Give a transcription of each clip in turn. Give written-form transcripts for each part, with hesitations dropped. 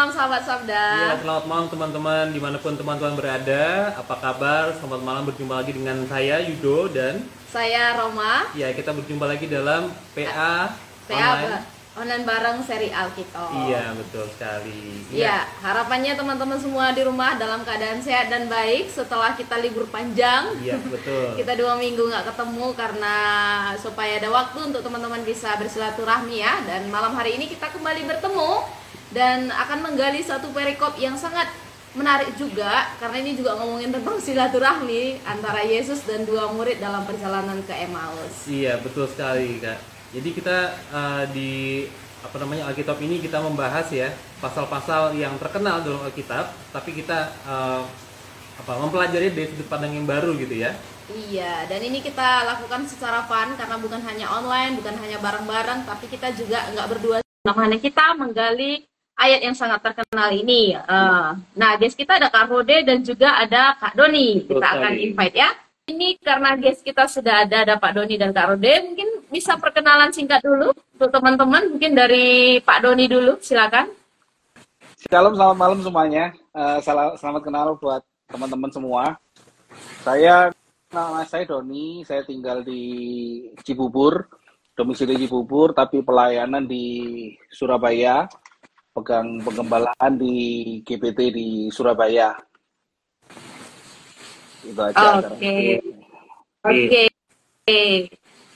malam sahabat Sabda. Iya, selamat malam teman-teman dimanapun teman-teman berada. Apa kabar? Selamat malam, berjumpa lagi dengan saya Yudo dan Saya Roma. ya kita berjumpa lagi dalam PA PA online. online bareng seri Alkitab. Iya, betul sekali. Iya, harapannya teman-teman semua di rumah dalam keadaan sehat dan baik setelah kita libur panjang. Iya, betul. Kita 2 minggu nggak ketemu karena supaya ada waktu untuk teman-teman bisa bersilaturahmi ya. Dan malam hari ini kita kembali bertemu dan akan menggali satu perikop yang sangat menarik juga, karena ini juga ngomongin tentang silaturahmi antara Yesus dan 2 murid dalam perjalanan ke Emmaus. Iya, betul sekali, Kak. Jadi kita di Alkitab ini kita membahas ya pasal-pasal yang terkenal dalam Alkitab, tapi kita mempelajari dari sudut pandang yang baru gitu ya. Iya, dan ini kita lakukan secara fun karena bukan hanya online, bukan hanya bareng-bareng, tapi kita juga nggak berdua. Namanya kita menggali ayat yang sangat terkenal ini. Nah, guys, kita ada Kak Rode dan juga ada Kak Doni. Betul Kita akan sekali. invite ya. Ini karena guys kita sudah ada Pak Doni dan Kak Rode, mungkin bisa perkenalan singkat dulu untuk teman-teman. Mungkin dari Pak Doni dulu, silakan. Shalom, selamat malam semuanya. Selamat kenal buat teman-teman semua. Nama saya Doni, saya tinggal di Cibubur, domisili Cibubur, tapi pelayanan di Surabaya, pegang penggembalaan di GPT di Surabaya. Itu aja. Oke. Oke.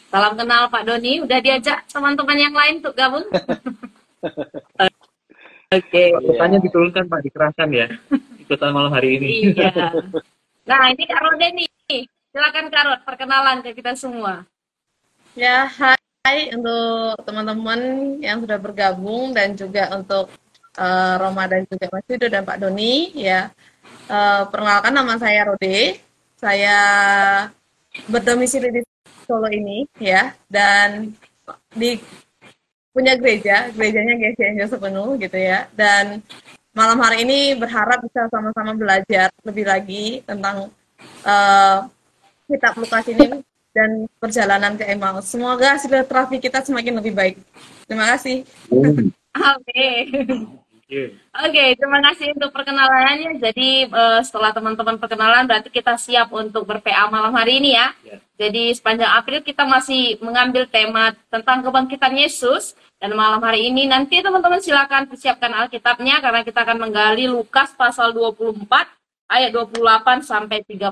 Salam kenal Pak Doni. Udah diajak teman-teman yang lain untuk gabung? Oke. Pasukannya diturunkan Pak, dikerahkan ya. Ikutan malam hari ini. Iya. Nah, ini Kak Rode nih. Silakan Kak Rod, perkenalan ke kita semua. Ya, hai untuk teman-teman yang sudah bergabung dan juga untuk Roma dan juga Mas Yudo dan Pak Doni. Ya, perkenalkan nama saya Rode. Saya berdomisili di Solo ini, ya, dan punya gerejanya GCN sepenuh gitu ya. Dan malam hari ini berharap bisa sama-sama belajar lebih lagi tentang kitab Lukas ini dan perjalanan ke Emmaus. Semoga silaturahmi kita semakin lebih baik. Terima kasih. Oke. Oke, terima kasih untuk perkenalannya. Jadi setelah teman-teman perkenalan, berarti kita siap untuk ber-PA malam hari ini ya. Jadi sepanjang April kita masih mengambil tema tentang kebangkitan Yesus. Dan malam hari ini nanti teman-teman silakan persiapkan Alkitabnya karena kita akan menggali Lukas pasal 24 ayat 28 sampai 35.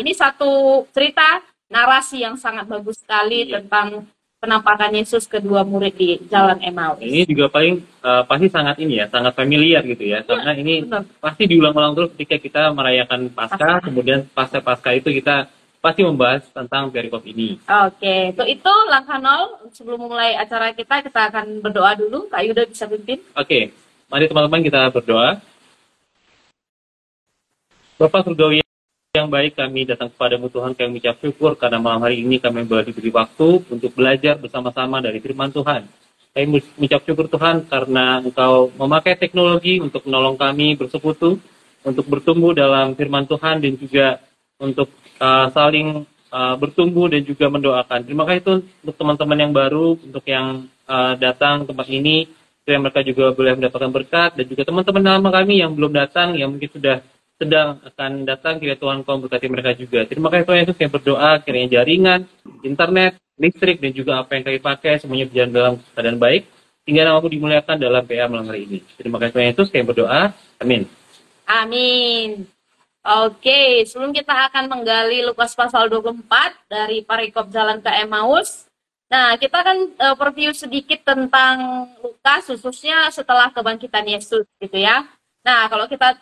Ini satu cerita narasi yang sangat bagus sekali tentang penampakan Yesus ke 2 murid di Jalan Emmaus. Ini juga paling pasti sangat sangat familiar gitu ya, karena ini benar. pasti diulang-ulang terus ketika kita merayakan Paskah, kemudian pasca itu kita pasti membahas tentang perikop ini. Oke, untuk itu langkah 0 sebelum mulai acara kita akan berdoa dulu. Kak Yuda bisa pimpin. Oke, mari teman-teman kita berdoa. Bapak Surgawi yang baik, kami datang kepadamu Tuhan, kami mengucap syukur karena malam hari ini kami boleh diberi waktu untuk belajar bersama-sama dari firman Tuhan. Kami mengucap syukur Tuhan karena Engkau memakai teknologi untuk menolong kami bersekutu, untuk bertumbuh dalam firman Tuhan dan juga untuk saling bertumbuh dan juga mendoakan. Terima kasih Tuhan untuk teman-teman yang baru, untuk yang datang ke tempat ini, supaya mereka juga boleh mendapatkan berkat, dan juga teman-teman lama kami yang belum datang, yang mungkin sudah sedang akan datang, kiranya Tuhan kau berkati mereka juga. Terima kasih Tuhan Yesus, kami berdoa kiranya jaringan, internet, listrik, dan juga apa yang kami pakai semuanya berjalan dalam keadaan baik, hingga namamu dimuliakan dalam PA malam hari ini. Terima kasih Tuhan Yesus, kami berdoa. Amin. Amin. Oke, sebelum kita akan menggali Lukas pasal 24 dari perikop Jalan ke Emmaus. Nah, kita akan preview sedikit tentang Lukas, khususnya setelah kebangkitan Yesus gitu ya. Nah, kalau kita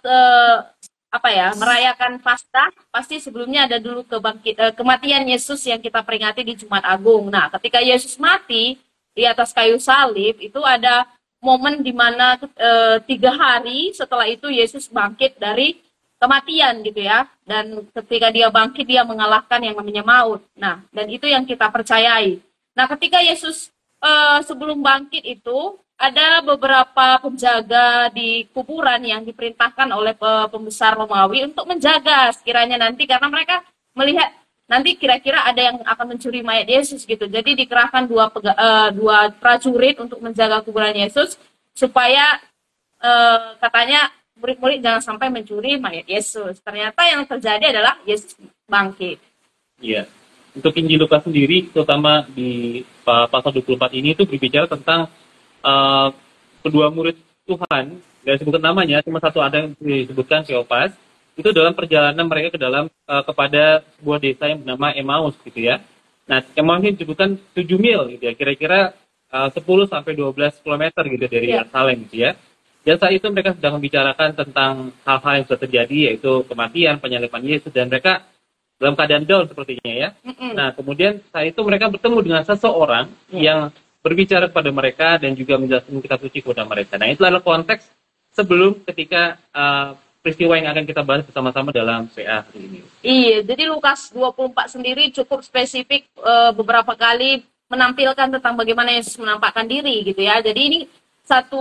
merayakan Paskah, pasti sebelumnya ada dulu kematian Yesus yang kita peringati di Jumat Agung. Nah, ketika Yesus mati di atas kayu salib, itu ada momen di mana 3 hari setelah itu Yesus bangkit dari kematian gitu ya. Dan ketika dia bangkit, dia mengalahkan yang namanya maut. Nah, dan itu yang kita percayai. Nah, ketika Yesus sebelum bangkit itu, ada beberapa penjaga di kuburan yang diperintahkan oleh pembesar Romawi untuk menjaga sekiranya nanti, karena mereka melihat nanti kira-kira ada yang akan mencuri mayat Yesus gitu. Jadi dikerahkan dua prajurit untuk menjaga kuburan Yesus supaya katanya murid-murid jangan sampai mencuri mayat Yesus. Ternyata yang terjadi adalah Yesus bangkit. Iya. Untuk Injil Lukas sendiri, terutama di pasal 24 ini itu berbicara tentang kedua murid Tuhan, nggak disebutkan namanya, cuma satu ada yang disebutkan Kleopas, itu dalam perjalanan mereka kepada sebuah desa yang bernama Emmaus gitu ya. Nah, Emmaus ini disebutkan 7 mil gitu ya, kira-kira 10 sampai 12 kilometer gitu dari Yerusalem gitu ya. Dan saat itu mereka sedang membicarakan tentang hal-hal yang sudah terjadi, yaitu kematian, penyaliban Yesus, dan mereka dalam keadaan down sepertinya ya. Nah, kemudian saat itu mereka bertemu dengan seseorang yang berbicara kepada mereka dan juga menjelaskan kitab suci kepada mereka. Nah, itu adalah konteks sebelum ketika peristiwa yang akan kita bahas bersama-sama dalam PA hari ini. Iya, jadi Lukas 24 sendiri cukup spesifik, beberapa kali menampilkan tentang bagaimana Yesus menampakkan diri gitu ya. Jadi ini satu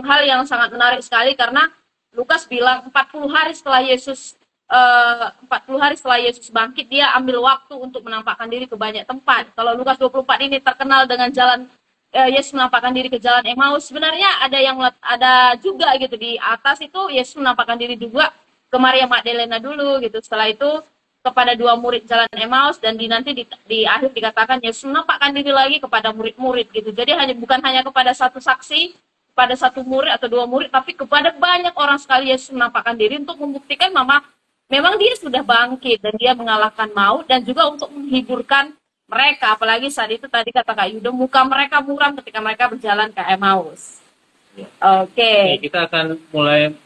hal yang sangat menarik sekali karena Lukas bilang 40 hari setelah Yesus 40 hari setelah Yesus bangkit, dia ambil waktu untuk menampakkan diri ke banyak tempat. Kalau Lukas 24 ini terkenal dengan jalan Yesus menampakkan diri ke jalan Emmaus. Sebenarnya ada juga gitu di atas itu Yesus menampakkan diri juga ke Maria Magdalena dulu gitu. Setelah itu kepada 2 murid jalan Emmaus, dan nanti di akhir dikatakan Yesus menampakkan diri lagi kepada murid-murid gitu. Jadi bukan hanya kepada satu saksi, pada satu murid atau 2 murid, tapi kepada banyak orang sekali Yesus menampakkan diri untuk membuktikan memang dia sudah bangkit dan dia mengalahkan maut, dan juga untuk menghiburkan mereka. Apalagi saat itu tadi kata Kak Yuda, muka mereka muram ketika mereka berjalan ke Emmaus. Ya. Oke. Kita akan mulai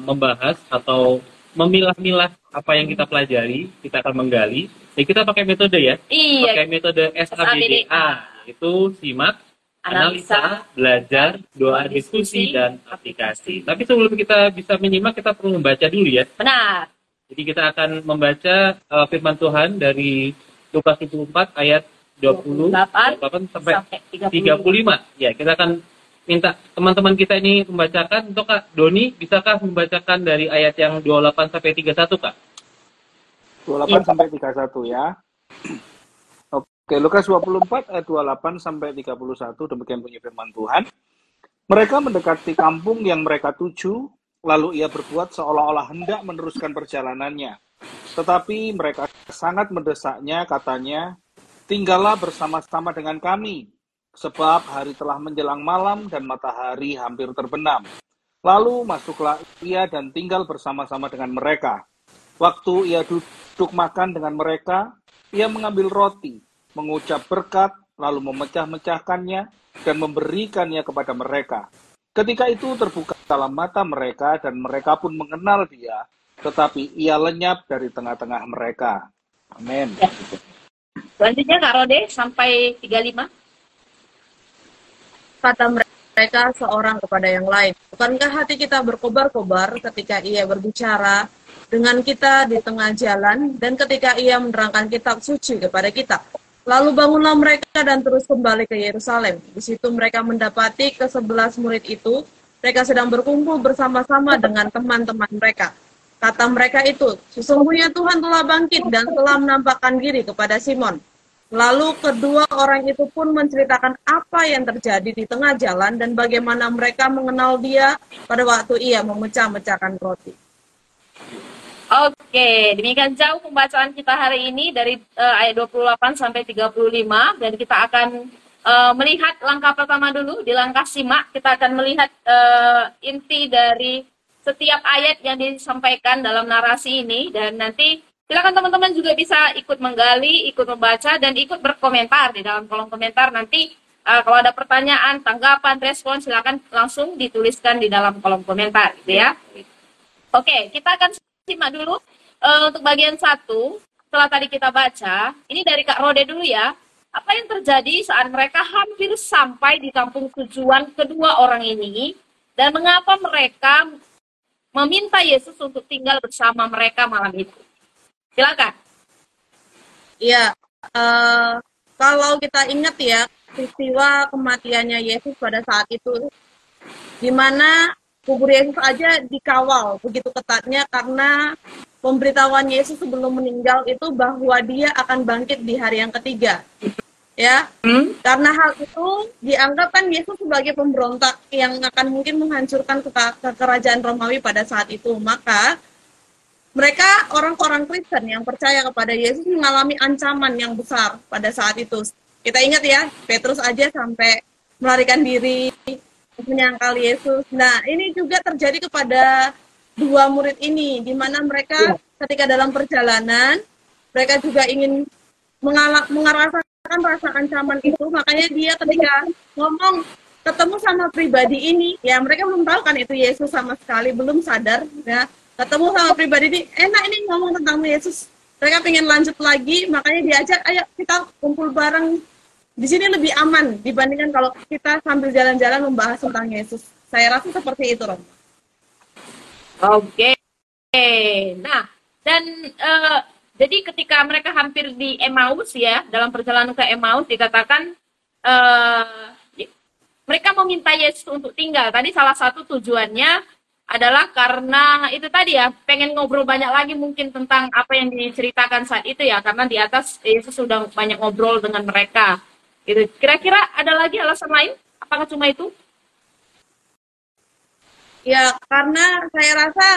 membahas atau memilah-milah apa yang kita pelajari, kita akan menggali. Jadi kita pakai metode ya, pakai metode SABDA, itu simak, analisa, belajar, doa, diskusi, dan aplikasi. Tapi sebelum kita bisa menyimak, kita perlu membaca dulu ya. Benar. Jadi kita akan membaca firman Tuhan dari Lukas 24 ayat 28 sampai 35. Ya, kita akan minta teman-teman kita ini membacakan. Untuk Kak Doni, bisakah membacakan dari ayat yang 28 sampai 31, Kak? 28 sampai 31 ya. Oke, Lukas 24 ayat 28 sampai 31, demikian bunyi firman Tuhan. Mereka mendekati kampung yang mereka tuju, lalu ia berbuat seolah-olah hendak meneruskan perjalanannya. Tetapi mereka sangat mendesaknya, katanya, "Tinggallah bersama-sama dengan kami, sebab hari telah menjelang malam dan matahari hampir terbenam." Lalu masuklah ia dan tinggal bersama-sama dengan mereka. Waktu ia duduk makan dengan mereka, ia mengambil roti, mengucap berkat, lalu memecah-mecahkannya dan memberikannya kepada mereka. Ketika itu terbukalah mata mereka dan mereka pun mengenal dia, tetapi ia lenyap dari tengah-tengah mereka. Amin. Ya. Selanjutnya Kak Rode sampai 35. Kata mereka seorang kepada yang lain, bukankah hati kita berkobar-kobar ketika ia berbicara dengan kita di tengah jalan dan ketika ia menerangkan kitab suci kepada kita? Lalu bangunlah mereka dan terus kembali ke Yerusalem. Di situ mereka mendapati ke-11 murid itu, mereka sedang berkumpul bersama-sama dengan teman-teman mereka. Kata mereka itu, sesungguhnya Tuhan telah bangkit dan telah menampakkan diri kepada Simon. Lalu kedua orang itu pun menceritakan apa yang terjadi di tengah jalan dan bagaimana mereka mengenal dia pada waktu ia memecah-mecahkan roti. Oke, demikian jauh pembacaan kita hari ini dari ayat 28 sampai 35, dan kita akan melihat langkah pertama dulu. Di langkah simak, kita akan melihat inti dari setiap ayat yang disampaikan dalam narasi ini, dan nanti silakan teman-teman juga bisa ikut menggali, ikut membaca, dan ikut berkomentar di dalam kolom komentar. Nanti kalau ada pertanyaan, tanggapan, respon, silakan langsung dituliskan di dalam kolom komentar, gitu ya. Oke, kita akan simak dulu untuk bagian 1. Setelah tadi kita baca, ini dari Kak Rode dulu ya. Apa yang terjadi saat mereka hampir sampai di kampung tujuan kedua orang ini, dan mengapa mereka meminta Yesus untuk tinggal bersama mereka malam itu? Silakan. Ya, kalau kita ingat ya, peristiwa kematiannya Yesus pada saat itu, di mana kubur Yesus aja dikawal begitu ketatnya karena pemberitahuan Yesus sebelum meninggal itu bahwa dia akan bangkit di hari yang ketiga. ya. Hmm? Karena hal itu dianggap kan Yesus sebagai pemberontak yang akan mungkin menghancurkan kerajaan Romawi pada saat itu. Maka mereka orang-orang Kristen yang percaya kepada Yesus mengalami ancaman yang besar pada saat itu. Kita ingat ya, Petrus aja sampai melarikan diri, menyangkal Yesus. Nah, ini juga terjadi kepada dua murid ini, di mana mereka ketika dalam perjalanan, mereka juga ingin merasakan rasa ancaman itu, makanya dia ketika ngomong ketemu sama pribadi ini, ya mereka belum tahu kan itu Yesus sama sekali, belum sadar, ya ketemu sama pribadi ini, enak ini ngomong tentang Yesus, mereka pengen lanjut lagi, makanya diajak, ayo kita kumpul bareng, di sini lebih aman dibandingkan kalau kita sambil jalan-jalan membahas tentang Yesus. Saya rasa seperti itu, Rom. Oke. Nah, dan jadi ketika mereka hampir di Emmaus ya, dalam perjalanan ke Emmaus dikatakan mereka meminta Yesus untuk tinggal. Tadi salah satu tujuannya adalah karena itu tadi ya, pengen ngobrol banyak lagi mungkin tentang apa yang diceritakan saat itu ya, karena di atas Yesus sudah banyak ngobrol dengan mereka. Gitu. Kira-kira ada lagi alasan lain? Apakah cuma itu? Ya, karena saya rasa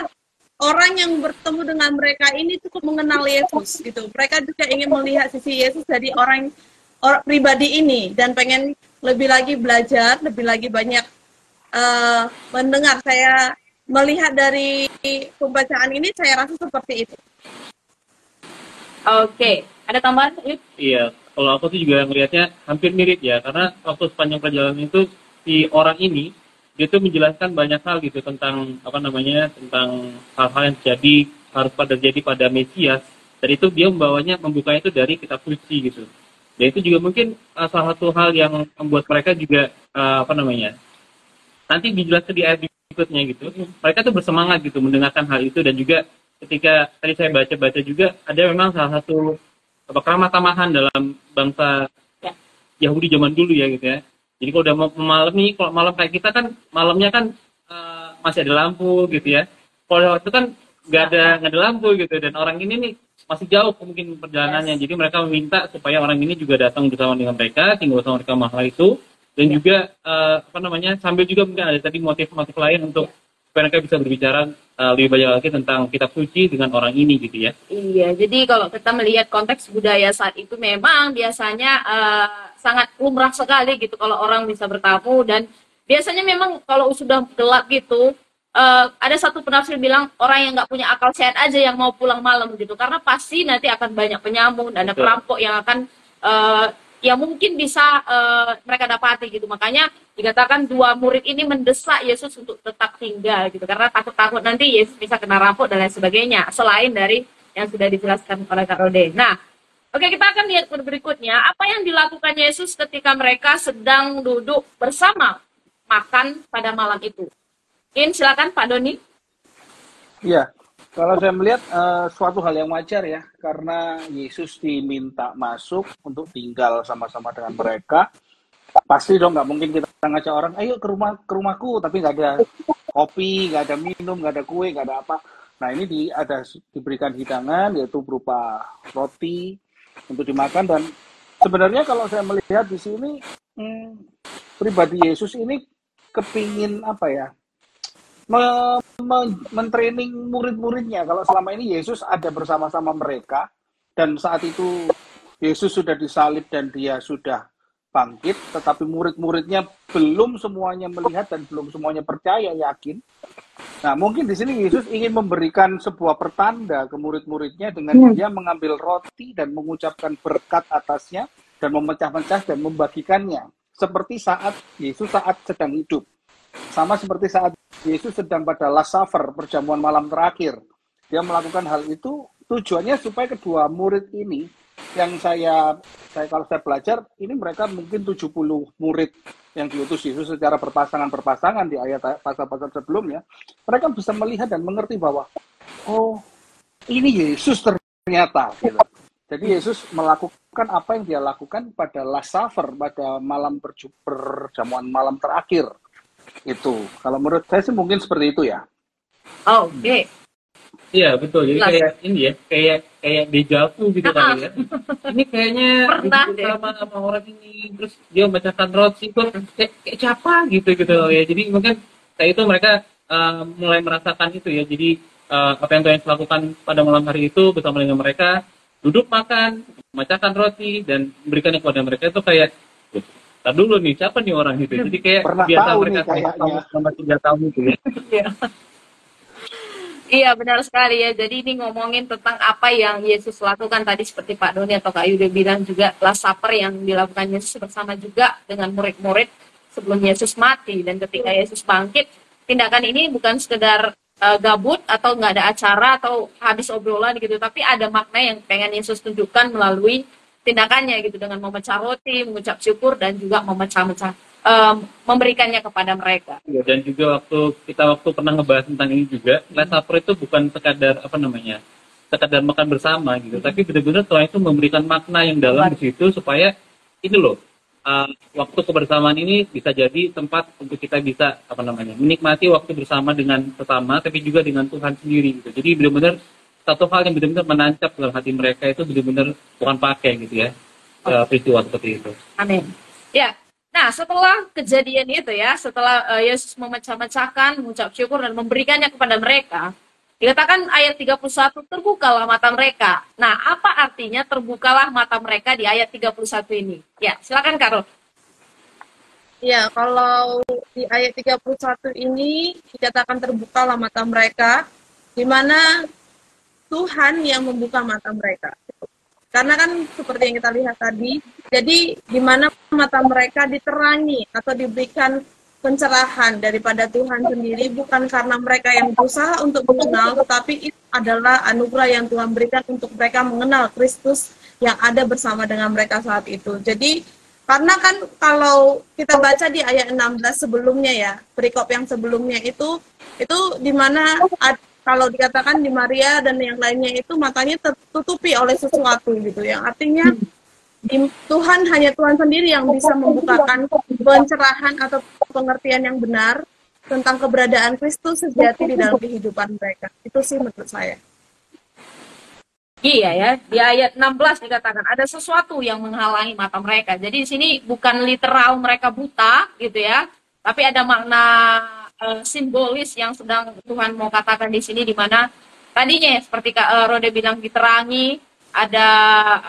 orang yang bertemu dengan mereka ini cukup mengenal Yesus gitu. Mereka juga ingin melihat sisi Yesus dari orang pribadi ini dan pengen lebih lagi belajar, lebih lagi banyak mendengar. Saya melihat dari pembacaan ini, saya rasa seperti itu. Oke, ada tambahan? Iya, kalau aku tuh juga melihatnya hampir mirip ya, karena waktu sepanjang perjalanan itu si orang ini dia tuh menjelaskan banyak hal gitu tentang apa namanya, tentang hal-hal yang harus terjadi pada Mesias. Dan itu dia membukanya itu dari kitab suci gitu. Dan itu juga mungkin salah satu hal yang membuat mereka juga apa namanya, nanti dijelaskan di ayat berikutnya gitu. Mereka tuh bersemangat gitu mendengarkan hal itu, dan juga ketika tadi saya baca-baca juga ada memang salah satu keramah tamahan dalam bangsa Yahudi zaman dulu ya gitu ya. Jadi kalau udah malam nih, kalau malam kayak kita kan malamnya kan masih ada lampu gitu ya. Kalau waktu kan nggak ada lampu gitu, dan orang ini nih masih jauh mungkin perjalanannya. Jadi mereka meminta supaya orang ini juga datang bersama dengan mereka, tinggal bersama mereka malam itu, dan juga apa namanya, sambil juga mungkin ada tadi motif-motif lain untuk supaya mereka bisa berbicara lebih banyak lagi tentang kitab suci dengan orang ini gitu ya. Iya, jadi kalau kita melihat konteks budaya saat itu memang biasanya sangat lumrah sekali gitu kalau orang bisa bertamu, dan biasanya memang kalau sudah gelap gitu ada satu penafsir bilang orang yang nggak punya akal sehat aja yang mau pulang malam gitu, karena pasti nanti akan banyak penyamun dan ada perampok yang akan ya mungkin bisa mereka dapati gitu. Makanya dikatakan dua murid ini mendesak Yesus untuk tetap tinggal gitu, karena takut nanti Yesus bisa kena rampok dan lain sebagainya, selain dari yang sudah dijelaskan oleh Kak Rode. Nah, oke, kita akan lihat berikutnya apa yang dilakukan Yesus ketika mereka sedang duduk bersama makan pada malam itu. Silakan Pak Doni. Iya, kalau saya melihat suatu hal yang wajar ya, karena Yesus diminta masuk untuk tinggal sama-sama dengan mereka. Pasti dong, nggak mungkin kita ngajak orang, ayo ke rumahku, tapi nggak ada kopi, nggak ada minum, nggak ada kue, nggak ada apa. Nah ini diberikan hidangan, yaitu berupa roti untuk dimakan. Dan sebenarnya kalau saya melihat di sini, pribadi Yesus ini kepingin apa ya, mentraining murid-muridnya. Kalau selama ini Yesus ada bersama-sama mereka, dan saat itu Yesus sudah disalib dan dia sudah bangkit, tetapi murid-muridnya belum semuanya melihat dan belum semuanya percaya, yakin. Nah, mungkin di sini Yesus ingin memberikan sebuah pertanda ke murid-muridnya dengan dia mengambil roti dan mengucapkan berkat atasnya dan memecah-mecah dan membagikannya. Seperti saat Yesus saat sedang hidup. Sama seperti saat Yesus sedang pada Last Supper, perjamuan malam terakhir. Dia melakukan hal itu tujuannya supaya kedua murid ini, yang saya kalau saya belajar, ini mereka mungkin 70 murid yang diutus Yesus secara berpasangan-berpasangan di ayat pasal-pasal sebelumnya. Mereka bisa melihat dan mengerti bahwa, oh, ini Yesus ternyata. Gitu. Jadi Yesus melakukan apa yang dia lakukan pada Last Supper, pada malam perjamuan malam terakhir. Itu, kalau menurut saya sih mungkin seperti itu ya. Oke. Iya betul. Jadi Jelas. kayak ini ya, kayak dejavu gitu kali ya. Ini kayaknya Pernah duduk deh. sama orang ini, terus dia membacakan roti itu kayak siapa gitu gitu ya. Jadi mungkin kayak itu mereka mulai merasakan itu ya. Jadi apa yang Tuhan lakukan pada malam hari itu bersama dengan mereka duduk makan, membacakan roti dan memberikannya kepada mereka itu kayak, tar dulu nih siapa nih orang itu. Jadi kayak Pernah biasa tahu mereka nih kayaknya. selama 3 tahun itu ya. Iya. Iya, benar sekali ya. Jadi ini ngomongin tentang apa yang Yesus lakukan tadi seperti Pak Doni atau Kak Yuda bilang juga Last Supper yang dilakukan Yesus bersama juga dengan murid-murid sebelum Yesus mati. Dan ketika Yesus bangkit, tindakan ini bukan sekedar gabut atau nggak ada acara atau habis obrolan gitu, tapi ada makna yang pengen Yesus tunjukkan melalui tindakannya gitu dengan memecah roti, mengucap syukur dan juga memberikannya kepada mereka. Dan juga waktu pernah ngebahas tentang ini juga, Last Supper itu bukan sekadar apa namanya, sekadar makan bersama gitu, tapi benar-benar Tuhan itu memberikan makna yang dalam di situ supaya ini loh, waktu kebersamaan ini bisa jadi tempat untuk kita bisa apa namanya, menikmati waktu bersama dengan sesama, tapi juga dengan Tuhan sendiri gitu. Jadi benar-benar satu hal yang benar-benar menancap dalam hati mereka itu benar-benar bukan pakai gitu ya, peristiwa seperti itu. Amin. Ya. Nah, setelah kejadian itu ya, setelah Yesus memecah-mecahkan, mengucap syukur dan memberikannya kepada mereka, dikatakan ayat 31, terbukalah mata mereka. Nah, apa artinya terbukalah mata mereka di ayat 31 ini? Ya, silakan Kak Ros. Ya, kalau di ayat 31 ini dikatakan terbukalah mata mereka, di mana Tuhan yang membuka mata mereka. Karena kan seperti yang kita lihat tadi, jadi di mana mata mereka diterangi atau diberikan pencerahan daripada Tuhan sendiri, bukan karena mereka yang berusaha untuk mengenal, tetapi itu adalah anugerah yang Tuhan berikan untuk mereka mengenal Kristus yang ada bersama dengan mereka saat itu. Jadi karena kan kalau kita baca di ayat 16 sebelumnya ya, perikop yang sebelumnya itu di mana kalau dikatakan di Maria dan yang lainnya itu matanya tertutupi oleh sesuatu gitu, yang artinya Tuhan, hanya Tuhan sendiri yang bisa membukakan pencerahan atau pengertian yang benar tentang keberadaan Kristus sejati di dalam kehidupan mereka. Itu sih menurut saya. Iya ya, di ayat 16 dikatakan ada sesuatu yang menghalangi mata mereka. Jadi di sini bukan literal mereka buta gitu ya, tapi ada makna simbolis yang sedang Tuhan mau katakan di sini, di mana tadinya ya, seperti Kak Rode bilang diterangi, ada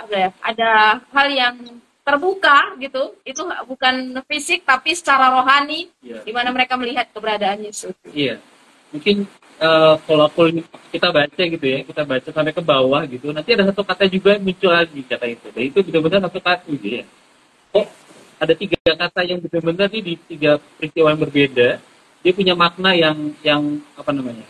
hal yang terbuka gitu, itu bukan fisik tapi secara rohani, di mana mereka melihat keberadaan Yesus. Iya, mungkin kalau kita baca gitu ya, kita baca sampai ke bawah gitu, nanti ada satu kata juga muncul lagi kata itu, dan itu benar-benar satu kata gitu ya. Kok ada 3 kata yang benar-benar di 3 peristiwa yang berbeda, dia punya makna yang apa namanya?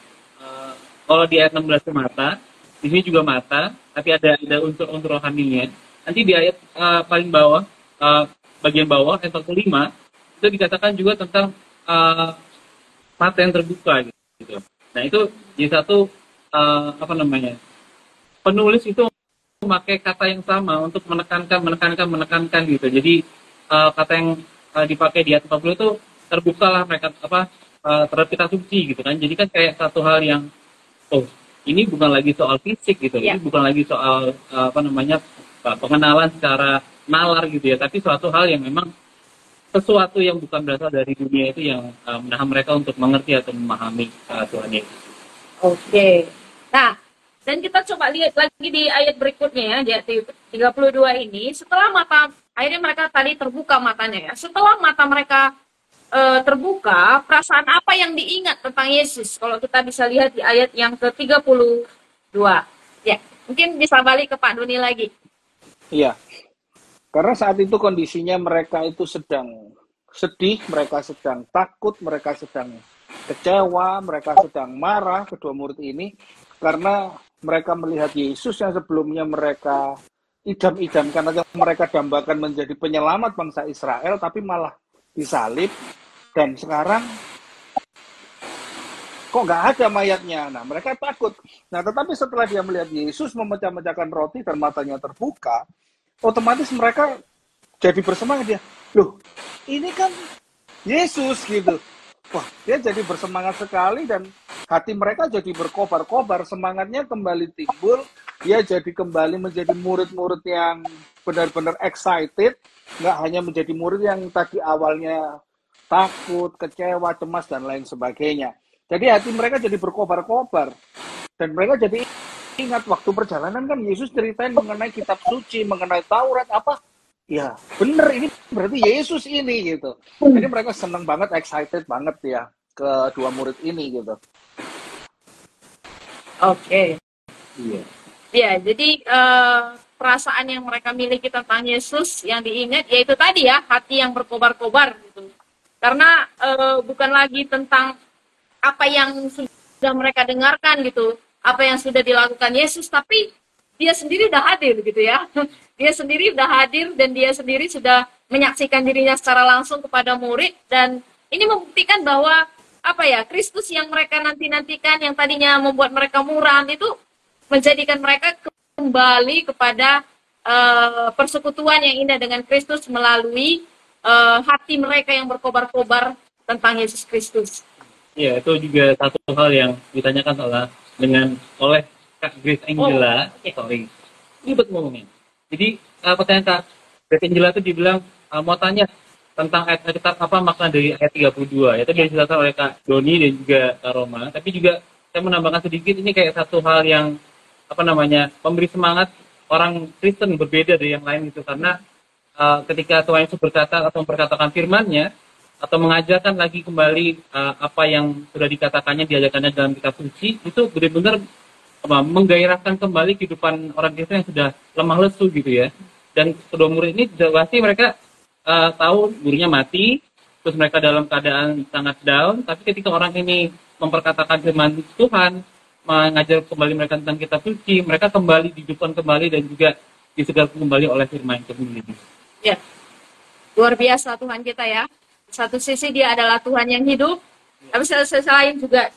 Kalau di ayat 16 itu mata, di sini juga mata, tapi ada unsur-unsur rohaninya. Nanti di ayat paling bawah, bagian bawah ayat 45, itu dikatakan juga tentang mata yang terbuka gitu. Nah itu jadi satu apa namanya? Penulis itu memakai kata yang sama untuk menekankan gitu. Jadi kata yang dipakai di ayat 40 itu terbukalah mereka terhadap kita suci gitu kan. Jadi kan kayak satu hal yang ini bukan lagi soal fisik gitu. Ini bukan lagi soal pengenalan secara nalar gitu ya, tapi suatu hal yang memang sesuatu yang bukan berasal dari dunia itu yang menahan mereka untuk mengerti atau memahami Tuhan Yesus. Oke. Nah, dan kita coba lihat lagi di ayat berikutnya ya, di ayat 32 ini, setelah akhirnya mereka tadi terbuka matanya ya. Setelah mata mereka terbuka, perasaan apa yang diingat tentang Yesus? Kalau kita bisa lihat di ayat yang ke-32. Ya, mungkin bisa balik ke Pak Doni lagi. Iya. Karena saat itu kondisinya mereka itu sedang sedih, mereka sedang takut, mereka sedang kecewa, mereka sedang marah, kedua murid ini, karena mereka melihat Yesus yang sebelumnya mereka idam-idamkan atau mereka dambakan menjadi penyelamat bangsa Israel, tapi malah disalib, dan sekarang kok nggak ada mayatnya. Nah, mereka takut. Nah, tetapi setelah dia melihat Yesus memecah-mecahkan roti dan matanya terbuka, otomatis mereka jadi bersemangat dia. Loh, ini kan Yesus gitu. Wah, dia jadi bersemangat sekali dan hati mereka jadi berkobar-kobar, semangatnya kembali timbul, dia jadi kembali menjadi murid-murid yang benar-benar excited, nggak hanya menjadi murid yang tadi awalnya takut, kecewa, cemas, dan lain sebagainya. Jadi hati mereka jadi berkobar-kobar, dan mereka jadi ingat waktu perjalanan kan Yesus ceritain mengenai kitab suci, mengenai Taurat, apa, ya bener ini berarti Yesus ini gitu. Jadi mereka seneng banget, excited banget ya kedua murid ini gitu. Oke. Iya. Ya, jadi perasaan yang mereka miliki tentang Yesus yang diingat yaitu tadi ya, hati yang berkobar-kobar gitu. Karena bukan lagi tentang apa yang sudah mereka dengarkan gitu, apa yang sudah dilakukan Yesus, tapi dia sendiri udah hadir gitu ya. Dia sendiri udah hadir dan dia sendiri sudah menyaksikan dirinya secara langsung kepada murid, dan ini membuktikan bahwa apa ya, Kristus yang mereka nanti-nantikan yang tadinya membuat mereka muram itu menjadikan mereka kembali kepada persekutuan yang indah dengan Kristus melalui hati mereka yang berkobar-kobar tentang Yesus Kristus. Iya, itu juga satu hal yang ditanyakan oleh Kak Grace Angela. Sorry, ribet ngomongnya. Jadi pertanyaan Kak Grace Angela itu dibilang mau tanya tentang ayat apa makna dari ayat 32. Itu dijelaskan oleh Kak Doni dan juga Kak Roma. Tapi juga saya menambahkan sedikit, ini kayak satu hal yang memberi semangat orang Kristen berbeda dari yang lain itu, karena ketika Tuhan Yesus berkata atau memperkatakan firman-Nya atau mengajarkan lagi kembali apa yang sudah dikatakannya, diajarkannya dalam kitab suci, itu benar-benar menggairahkan kembali kehidupan orang Kristen yang sudah lemah lesu gitu ya. Dan kedua murid ini pasti mereka tahu gurunya mati, terus mereka dalam keadaan sangat down, tapi ketika orang ini memperkatakan firman Tuhan, mengajar kembali mereka tentang kitab suci, mereka kembali dihidupkan kembali dan juga disegarkan kembali oleh firman itu sendiri. Ya, luar biasa Tuhan kita ya. Satu sisi dia adalah Tuhan yang hidup, tapi sisi lain juga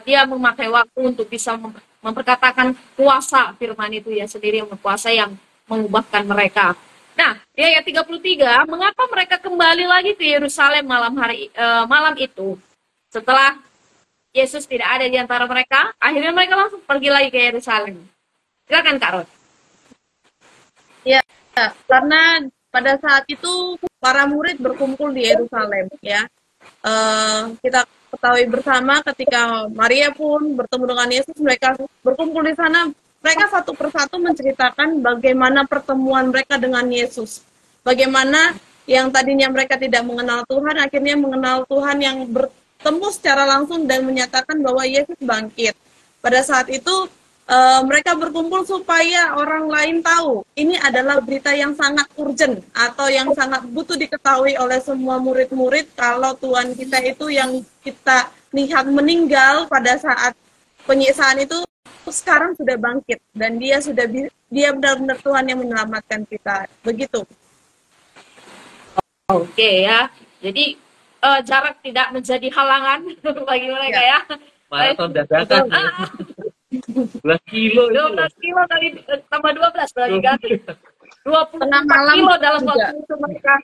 dia memakai waktu untuk bisa memperkatakan kuasa firman itu ya sendiri, kuasa yang mengubahkan mereka. Nah, di ayat 33, mengapa mereka kembali lagi ke Yerusalem malam itu? Setelah Yesus tidak ada di antara mereka, akhirnya mereka langsung pergi lagi ke Yerusalem. Silakan Kak Ros. Ya, karena pada saat itu para murid berkumpul di Yerusalem ya. Kita ketahui bersama ketika Maria pun bertemu dengan Yesus, mereka berkumpul di sana. Mereka satu persatu menceritakan bagaimana pertemuan mereka dengan Yesus. Bagaimana yang tadinya mereka tidak mengenal Tuhan, akhirnya mengenal Tuhan yang bertemu secara langsung dan menyatakan bahwa Yesus bangkit. Pada saat itu mereka berkumpul supaya orang lain tahu ini adalah berita yang sangat urgent atau yang sangat butuh diketahui oleh semua murid-murid, kalau Tuhan kita itu yang kita lihat meninggal pada saat penyiksaan itu sekarang sudah bangkit dan dia benar-benar Tuhan yang menyelamatkan kita. Begitu. Oke ya. Jadi jarak tidak menjadi halangan bagi mereka ya. Maraton dadakan. 12 kilo. 12 kilo kali tambah 12 berarti kan. 24 malam kilo dalam juga. waktu itu mereka.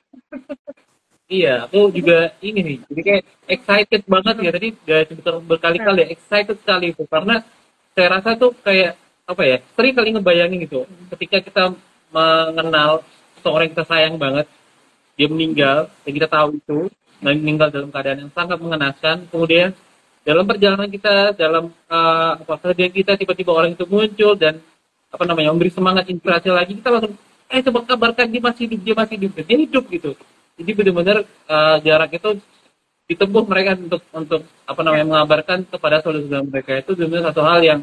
Iya, aku juga ini nih. Jadi kayak excited banget ya. Tadi udah sebut berkali-kali excited sekali itu, karena saya rasa tuh kayak sering kali ngebayangin gitu, ketika kita mengenal seorang yang kita sayang banget, dia meninggal dan kita tahu itu, dan meninggal dalam keadaan yang sangat mengenaskan. Kemudian dalam perjalanan kita, dalam kerja kita, tiba-tiba orang itu muncul dan memberi semangat, inspirasi lagi, kita langsung coba kabarkan dia masih hidup, dia hidup gitu. Jadi benar-benar jarak itu ditempuh mereka untuk mengabarkan kepada saudara-saudara mereka. Itu sebenarnya satu hal yang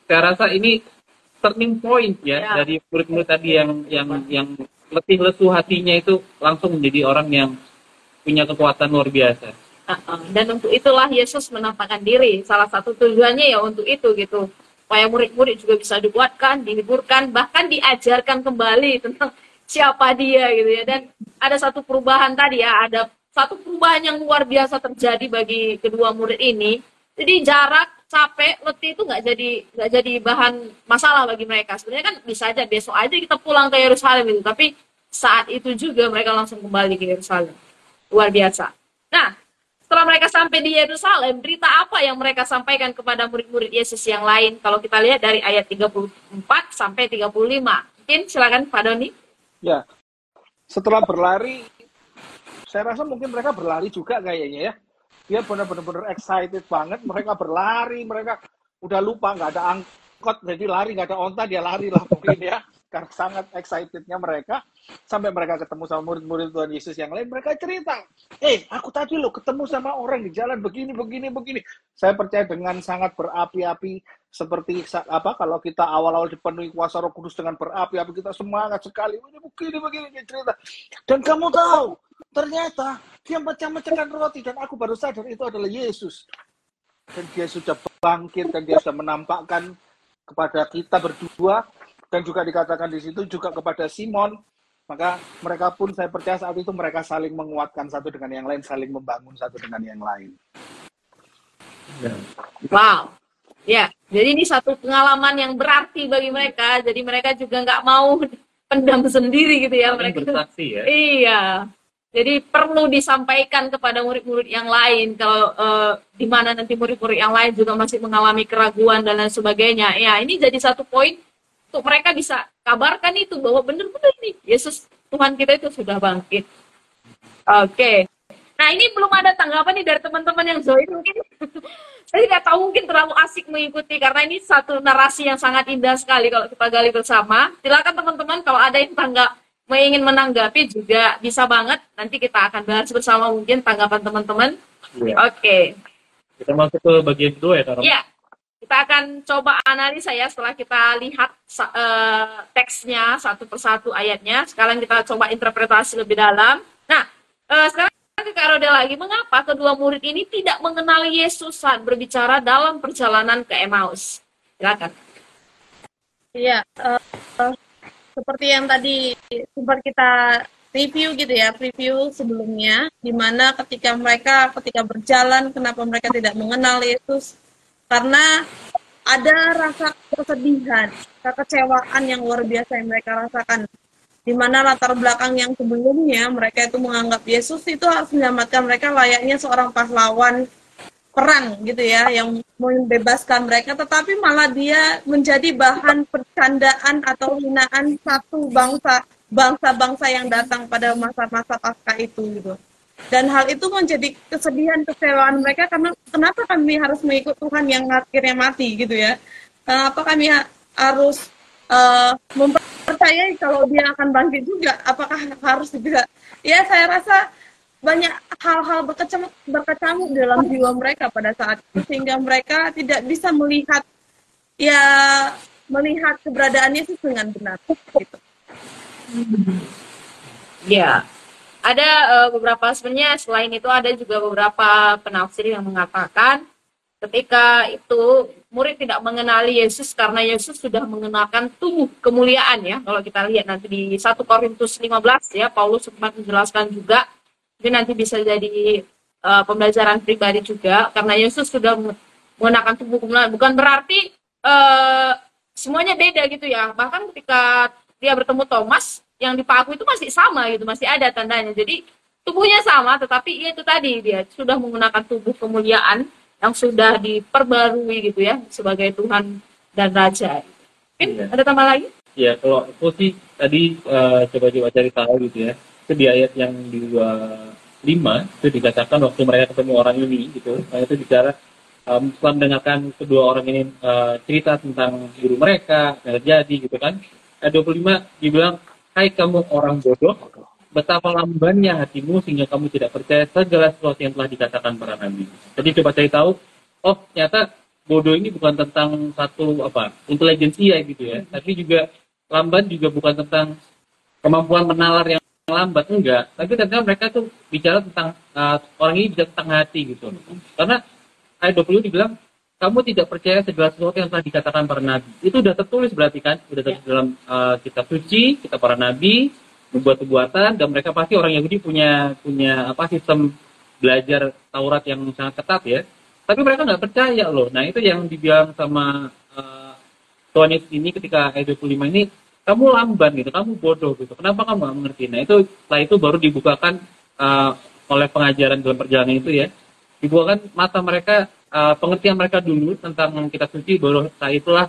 saya rasa ini turning point ya. Dari murid-murid tadi yang letih lesu hatinya itu langsung menjadi orang yang punya kekuatan luar biasa. Dan untuk itulah Yesus menampakkan diri. Salah satu tujuannya ya untuk itu gitu, supaya murid-murid juga bisa dikuatkan, dihiburkan, bahkan diajarkan kembali tentang siapa dia gitu ya. Dan ada satu perubahan tadi ya, ada satu perubahan yang luar biasa terjadi bagi kedua murid ini. Jadi jarak, capek, letih itu nggak jadi bahan masalah bagi mereka. Sebenarnya kan bisa aja besok aja kita pulang ke Yerusalem itu, tapi saat itu juga mereka langsung kembali ke Yerusalem. Luar biasa. Nah, setelah mereka sampai di Yerusalem, berita apa yang mereka sampaikan kepada murid-murid Yesus yang lain? Kalau kita lihat dari ayat 34 sampai 35. Mungkin silakan Pak Doni. Ya, setelah berlari, saya rasa mungkin mereka berlari juga kayaknya ya. Dia benar-benar excited banget, mereka berlari, mereka udah lupa nggak ada angkot, jadi lari, nggak ada onta, dia lari lah mungkin ya. Karena sangat excitednya mereka, sampai mereka ketemu sama murid-murid Tuhan Yesus yang lain, mereka cerita, aku tadi loh ketemu sama orang di jalan begini. Saya percaya dengan sangat berapi-api, seperti kalau kita awal-awal dipenuhi kuasa Roh Kudus dengan berapi-api, kita semangat sekali, ini begini cerita. Dan kamu tahu, ternyata dia mecah-mecahkan roti, dan aku baru sadar itu adalah Yesus. Dan dia sudah bangkit, dan dia sudah menampakkan kepada kita berdua, dan juga dikatakan di situ juga kepada Simon. Maka mereka pun, saya percaya saat itu mereka saling menguatkan satu dengan yang lain, saling membangun satu dengan yang lain. Wow, ya, jadi ini satu pengalaman yang berarti bagi mereka. Jadi mereka juga nggak mau pendam sendiri gitu ya, mereka bersaksi ya. Iya, jadi perlu disampaikan kepada murid-murid yang lain. Kalau di mana nanti murid-murid yang lain juga masih mengalami keraguan dan lain sebagainya. Ya, ini jadi satu poin untuk mereka bisa kabarkan itu bahwa benar-benar nih Yesus Tuhan kita itu sudah bangkit. Oke. Nah, ini belum ada tanggapan nih dari teman-teman yang join mungkin. Saya tidak tahu, mungkin terlalu asik mengikuti karena ini satu narasi yang sangat indah sekali kalau kita gali bersama. Silakan teman-teman kalau ada yang ingin menanggapi juga bisa banget. Nanti kita akan bahas bersama mungkin tanggapan teman-teman. Ya. Oke. Kita masuk ke bagian kedua ya, Kak Rom? Iya. Kita akan coba analisa ya setelah kita lihat teksnya satu persatu ayatnya. Sekarang kita coba interpretasi lebih dalam. Nah, sekarang ke Kak Roda lagi. Mengapa kedua murid ini tidak mengenal Yesus saat berbicara dalam perjalanan ke Emmaus? Silakan. Iya, seperti yang tadi sempat kita review gitu ya, preview sebelumnya, di mana ketika berjalan, kenapa mereka tidak mengenal Yesus? Karena ada rasa kesedihan, kekecewaan yang luar biasa yang mereka rasakan. Di mana latar belakang yang sebelumnya mereka itu menganggap Yesus itu harus menyelamatkan mereka layaknya seorang pahlawan perang gitu ya, yang membebaskan mereka, tetapi malah dia menjadi bahan percandaan atau hinaan satu bangsa yang datang pada masa-masa pasca itu gitu. Dan hal itu menjadi kesedihan, kecewaan mereka karena kenapa kami harus mengikut Tuhan yang akhirnya mati gitu ya. Kenapa kami harus mempercayai kalau dia akan bangkit juga, apakah harus bisa? Ya, saya rasa banyak hal-hal berkecamuk dalam jiwa mereka pada saat itu, sehingga mereka tidak bisa melihat keberadaan Yesus dengan benar gitu. Ya, ada beberapa, sebenarnya selain itu ada juga beberapa penafsir yang mengatakan ketika itu murid tidak mengenali Yesus karena Yesus sudah mengenakan tubuh kemuliaan ya. Kalau kita lihat nanti di 1 Korintus 15 ya, Paulus sempat menjelaskan juga. Jadi nanti bisa jadi pembelajaran pribadi juga, karena Yesus sudah mengenakan tubuh kemuliaan. Bukan berarti semuanya beda gitu ya. Bahkan ketika dia bertemu Thomas, yang dipaku itu masih sama gitu, masih ada tandanya. Jadi tubuhnya sama, tetapi itu tadi dia sudah menggunakan tubuh kemuliaan yang sudah diperbarui gitu ya, sebagai Tuhan dan Raja. Mungkin ada tambah lagi? Ya, kalau aku sih tadi coba-coba cari tahu gitu ya. Itu di ayat yang 25 itu dikatakan waktu mereka ketemu orang ini gitu. Nah, itu bicara setelah mendengarkan kedua orang ini cerita tentang guru mereka yang terjadi gitu kan. Ayat 25 dibilang, "Hai kamu orang bodoh, betapa lambannya hatimu sehingga kamu tidak percaya segala sesuatu yang telah dikatakan para nabi." Jadi coba cari tahu, oh ternyata bodoh ini bukan tentang satu intelijensia gitu ya, tapi juga lamban juga bukan tentang kemampuan menalar yang lambat, enggak. Tapi ternyata mereka tuh bicara tentang orang ini bicara tentang hati gitu. Karena ayat 20 dibilang, kamu tidak percaya segala sesuatu yang telah dikatakan para nabi. Itu udah tertulis berarti kan, udah tertulis dalam kitab suci, kitab para nabi, nubuat-nubuatan, dan mereka pasti orang Yahudi punya sistem belajar Taurat yang sangat ketat ya. Tapi mereka nggak percaya loh. Nah itu yang dibilang sama Tuhan Yesus ini ketika ayat 25 ini, kamu lamban gitu, kamu bodoh gitu. Kenapa kamu nggak mengerti? Nah itu setelah itu baru dibukakan oleh pengajaran dalam perjalanan itu ya. dibukakan mata mereka, pengertian mereka dulu tentang kitab suci, baru setelah itulah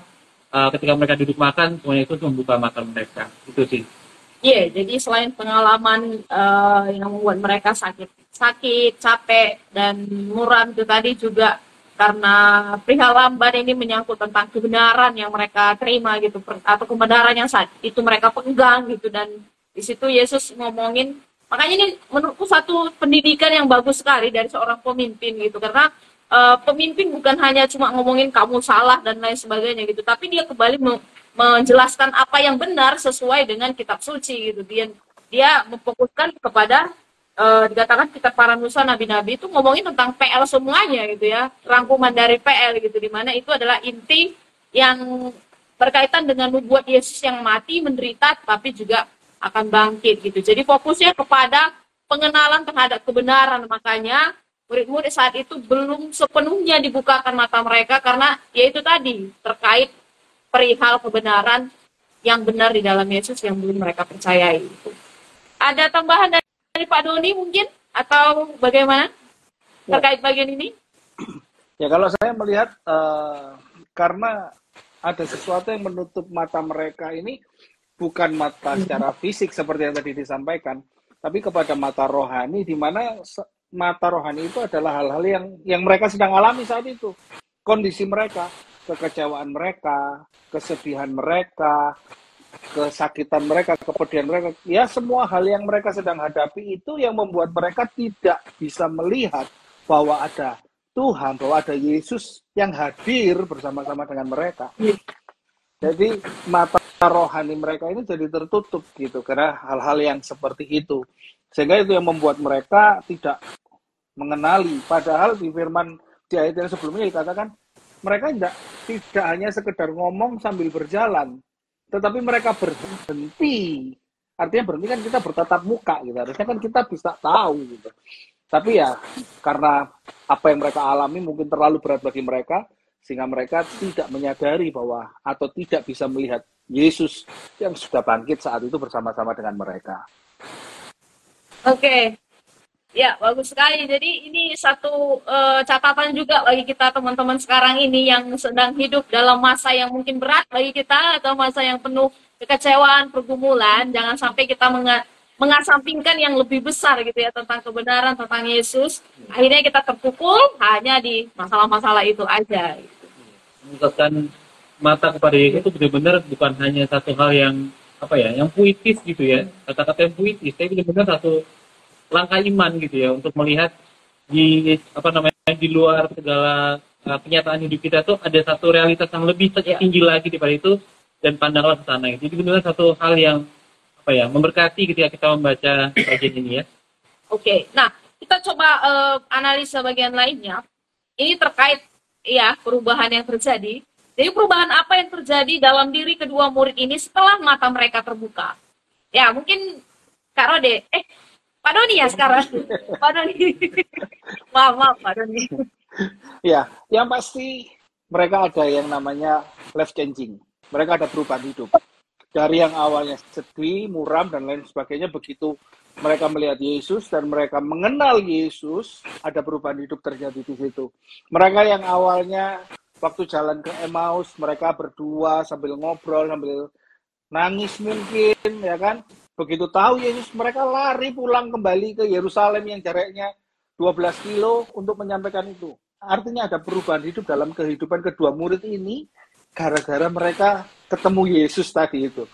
ketika mereka duduk makan, Tuhan Yesus membuka mata mereka. Itu sih. Iya, jadi selain pengalaman yang membuat mereka sakit, capek, dan muram itu tadi juga karena perihal lamban ini menyangkut tentang kebenaran yang mereka terima gitu, atau kebenaran yang saat itu mereka pegang gitu, dan di situ Yesus ngomongin. Makanya ini menurutku satu pendidikan yang bagus sekali dari seorang pemimpin gitu, karena pemimpin bukan hanya cuma ngomongin kamu salah dan lain sebagainya gitu, tapi dia kembali menjelaskan apa yang benar sesuai dengan kitab suci gitu. Dia memfokuskan kepada dikatakan kitab para Musa, nabi-nabi itu ngomongin tentang PL semuanya gitu ya, rangkuman dari PL gitu, dimana itu adalah inti yang berkaitan dengan nubuat Yesus yang mati, menderita, tapi juga akan bangkit gitu. Jadi fokusnya kepada pengenalan terhadap kebenaran. Makanya murid-murid saat itu belum sepenuhnya dibukakan mata mereka, karena yaitu tadi terkait perihal kebenaran yang benar di dalam Yesus yang belum mereka percayai. Ada tambahan dari Pak Doni mungkin, atau bagaimana terkait bagian ini? Ya, kalau saya melihat karena ada sesuatu yang menutup mata mereka ini, bukan mata secara fisik seperti yang tadi disampaikan, tapi kepada mata rohani, di mana mata rohani itu adalah hal-hal yang mereka sedang alami saat itu. Kondisi mereka, kekecewaan mereka, kesedihan mereka, kesakitan mereka, kepedihan mereka, ya semua hal yang mereka sedang hadapi itu yang membuat mereka tidak bisa melihat bahwa ada Tuhan, bahwa ada Yesus yang hadir bersama-sama dengan mereka. Jadi mata rohani mereka ini jadi tertutup gitu, karena hal-hal yang seperti itu. Sehingga itu yang membuat mereka tidak mengenali. Padahal di firman di ayat yang sebelumnya dikatakan, mereka tidak hanya sekedar ngomong sambil berjalan, tetapi mereka berhenti. Artinya berhenti kan kita bertatap muka gitu. Harusnya kan kita bisa tahu gitu. Tapi ya karena apa yang mereka alami mungkin terlalu berat bagi mereka, sehingga mereka tidak menyadari bahwa atau tidak bisa melihat Yesus yang sudah bangkit saat itu bersama-sama dengan mereka. Oke. Ya, bagus sekali. Jadi ini satu catatan juga bagi kita teman-teman sekarang ini yang sedang hidup dalam masa yang mungkin berat bagi kita, atau masa yang penuh kekecewaan, pergumulan. Jangan sampai kita mengasampingkan yang lebih besar gitu ya, tentang kebenaran, tentang Yesus. Akhirnya kita terpukul hanya di masalah-masalah itu aja. Membukakan mata kepada Yesus itu benar-benar bukan hanya satu hal yang yang puitis gitu ya, kata-kata yang puitis, tapi benar-benar satu langkah iman gitu ya, untuk melihat di di luar segala kenyataan hidup kita tuh ada satu realitas yang lebih tinggi lagi daripada itu, dan pandanglah ke sana. Jadi benar satu hal yang memberkati ketika kita membaca bagian ini ya. Oke, nah kita coba analisa bagian lainnya. Ini terkait perubahan yang terjadi. Jadi perubahan apa yang terjadi dalam diri kedua murid ini setelah mata mereka terbuka? Ya mungkin Kak Rode, Pak Doni ya sekarang. Pak Doni. Maaf Pak Doni. Ya, yang pasti mereka ada yang namanya life changing. Mereka ada perubahan hidup. Dari yang awalnya sedih, muram, dan lain sebagainya, begitu mereka melihat Yesus dan mereka mengenal Yesus, ada perubahan hidup terjadi di situ. Mereka yang awalnya waktu jalan ke Emmaus, mereka berdua sambil ngobrol, sambil nangis mungkin, ya kan? Begitu tahu Yesus, mereka lari pulang kembali ke Yerusalem yang jaraknya 12 kilo untuk menyampaikan itu. Artinya ada perubahan hidup dalam kehidupan kedua murid ini gara-gara mereka ketemu Yesus tadi itu.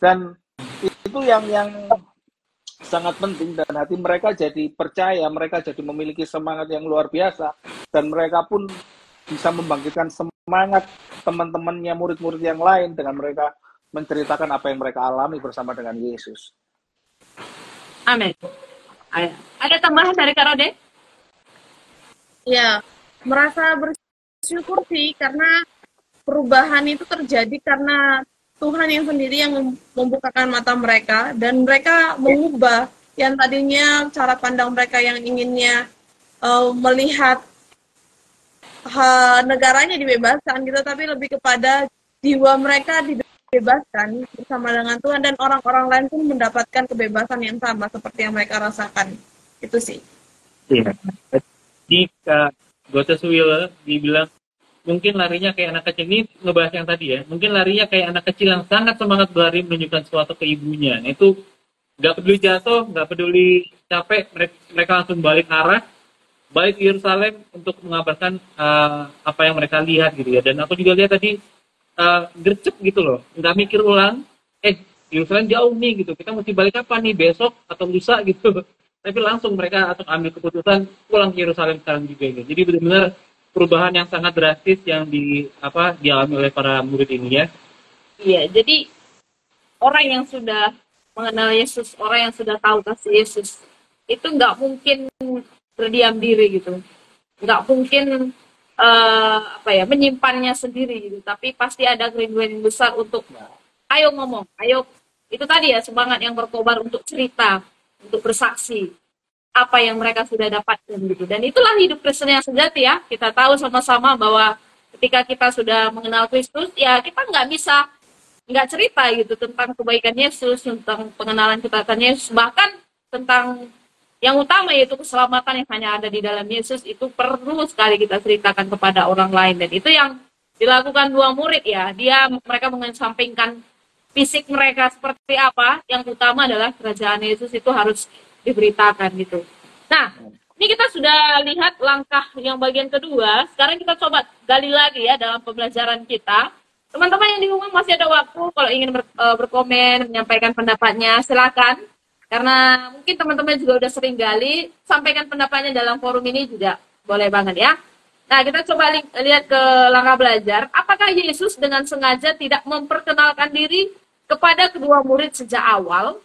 Dan itu yang sangat penting, dan hati mereka jadi percaya, mereka jadi memiliki semangat yang luar biasa, dan mereka pun bisa membangkitkan semangat teman-temannya, murid-murid yang lain dengan mereka menceritakan apa yang mereka alami bersama dengan Yesus. Amin. Ada tambahan dari Kak Rode? Ya, merasa bersyukur sih, karena perubahan itu terjadi karena Tuhan yang sendiri yang membukakan mata mereka, dan mereka mengubah yang tadinya cara pandang mereka yang inginnya melihat negaranya dibebaskan gitu, tapi lebih kepada jiwa mereka dibebaskan bersama dengan Tuhan, dan orang-orang lain pun mendapatkan kebebasan yang sama seperti yang mereka rasakan. Itu sih. Iya. di Gottes Wille dibilang mungkin larinya kayak anak kecil. Ini ngebahas yang tadi ya, mungkin larinya kayak anak kecil yang sangat semangat berlari menunjukkan sesuatu ke ibunya. Nah, itu nggak peduli jatuh, nggak peduli capek, mereka langsung balik arah, balik ke Yerusalem untuk mengabarkan apa yang mereka lihat gitu ya. Dan aku juga lihat tadi gercep gitu loh, nggak mikir ulang, Yerusalem jauh nih gitu, kita mesti balik kapan nih, besok atau lusa gitu. Tapi langsung mereka atau ambil keputusan pulang ke Yerusalem sekarang juga gitu. Jadi benar-benar perubahan yang sangat drastis yang dialami oleh para murid ini ya. Iya, jadi orang yang sudah mengenal Yesus, orang yang sudah tahu kasih Yesus, itu nggak mungkin berdiam diri gitu, nggak mungkin menyimpannya sendiri gitu. Tapi pasti ada kerinduan yang besar untuk ayo ngomong, ayo, itu tadi ya, semangat yang berkobar untuk cerita, untuk bersaksi apa yang mereka sudah dapatkan gitu. Dan itulah hidup Kristen yang sejati ya. Kita tahu sama-sama bahwa ketika kita sudah mengenal Kristus, ya kita nggak cerita gitu tentang kebaikan Yesus, tentang pengenalan kita akan Yesus, bahkan tentang yang utama yaitu keselamatan yang hanya ada di dalam Yesus, itu perlu sekali kita ceritakan kepada orang lain. Dan itu yang dilakukan dua murid ya. Mereka mengesampingkan fisik mereka seperti apa, yang utama adalah kerajaan Yesus itu harus diberitakan gitu. Nah, ini kita sudah lihat langkah yang bagian kedua. Sekarang kita coba gali lagi ya dalam pembelajaran kita. Teman-teman yang di rumah masih ada waktu, kalau ingin berkomen, menyampaikan pendapatnya, silakan. Karena mungkin teman-teman juga udah sering gali, sampaikan pendapatnya dalam forum ini juga boleh banget ya. Nah, kita coba lihat ke langkah belajar. Apakah Yesus dengan sengaja tidak memperkenalkan diri kepada kedua murid sejak awal?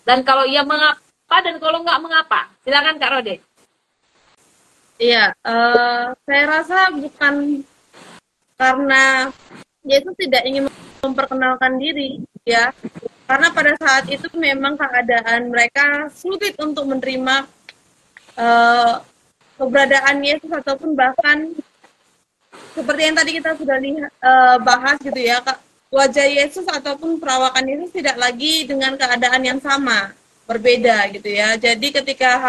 Dan kalau iya, mengapa? Dan kalau nggak, mengapa? Silakan Kak Rode. Iya, saya rasa bukan karena Yesus tidak ingin memperkenalkan diri, ya. Karena pada saat itu memang keadaan mereka sulit untuk menerima keberadaan Yesus, ataupun bahkan seperti yang tadi kita sudah bahas gitu ya, wajah Yesus ataupun perawakan Yesus tidak lagi dengan keadaan yang sama, berbeda gitu ya. Jadi ketika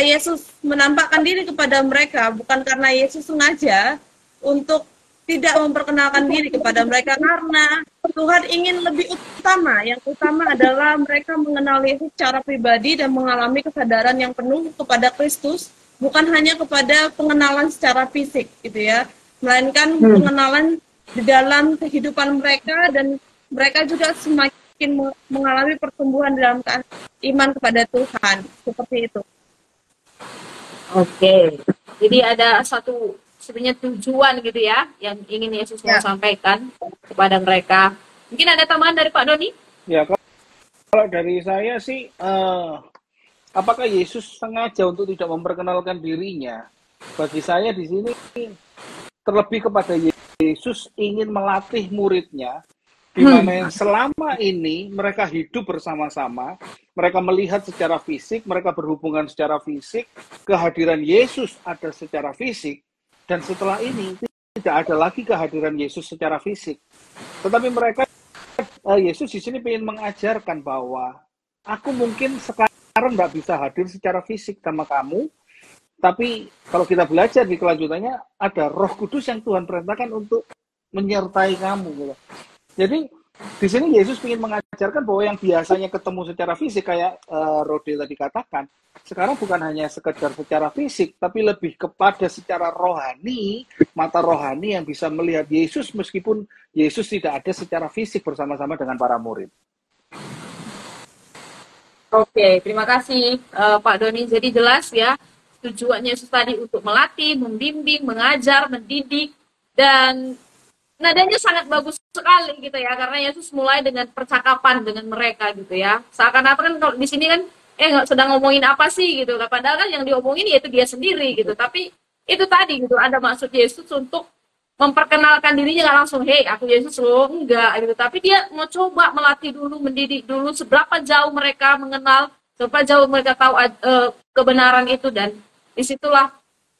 Yesus menampakkan diri kepada mereka, bukan karena Yesus sengaja untuk tidak memperkenalkan diri kepada mereka, karena Tuhan ingin lebih utama. Yang utama adalah mereka mengenal Yesus secara pribadi dan mengalami kesadaran yang penuh kepada Kristus, bukan hanya kepada pengenalan secara fisik gitu ya, melainkan pengenalan di dalam kehidupan mereka, dan mereka juga semakin mengalami pertumbuhan dalam iman kepada Tuhan, seperti itu. Oke, jadi ada satu sebenarnya tujuan gitu ya yang ingin Yesus mau sampaikan kepada mereka. Mungkin ada tambahan dari Pak Doni? Ya, kalau dari saya sih, apakah Yesus sengaja untuk tidak memperkenalkan dirinya? Bagi saya di sini terlebih kepada Yesus ingin melatih muridnya, di mana selama ini mereka hidup bersama-sama, mereka melihat secara fisik, mereka berhubungan secara fisik, kehadiran Yesus ada secara fisik, dan setelah ini tidak ada lagi kehadiran Yesus secara fisik. Tetapi Yesus di sini ingin mengajarkan bahwa aku mungkin sekarang nggak bisa hadir secara fisik sama kamu, tapi kalau kita belajar di kelanjutannya, ada Roh Kudus yang Tuhan perintahkan untuk menyertai kamu gitu. Jadi di sini Yesus ingin mengajarkan bahwa yang biasanya ketemu secara fisik kayak Rode tadi katakan, sekarang bukan hanya sekedar secara fisik, tapi lebih kepada secara rohani, mata rohani yang bisa melihat Yesus meskipun Yesus tidak ada secara fisik bersama-sama dengan para murid. Oke, terima kasih Pak Doni. Jadi jelas ya, tujuannya Yesus tadi untuk melatih, membimbing, mengajar, mendidik, dan nadanya sangat bagus sekali gitu ya, karena Yesus mulai dengan percakapan dengan mereka gitu ya. Seakan-akan kalau di sini kan sedang ngomongin apa sih gitu, padahal kan yang diomongin yaitu dia sendiri gitu. Tapi itu tadi gitu, ada maksud Yesus untuk memperkenalkan dirinya, nggak langsung hey aku Yesus loh, enggak gitu. Tapi dia mau coba melatih dulu, mendidik dulu seberapa jauh mereka mengenal, seberapa jauh mereka tahu kebenaran itu. Dan disitulah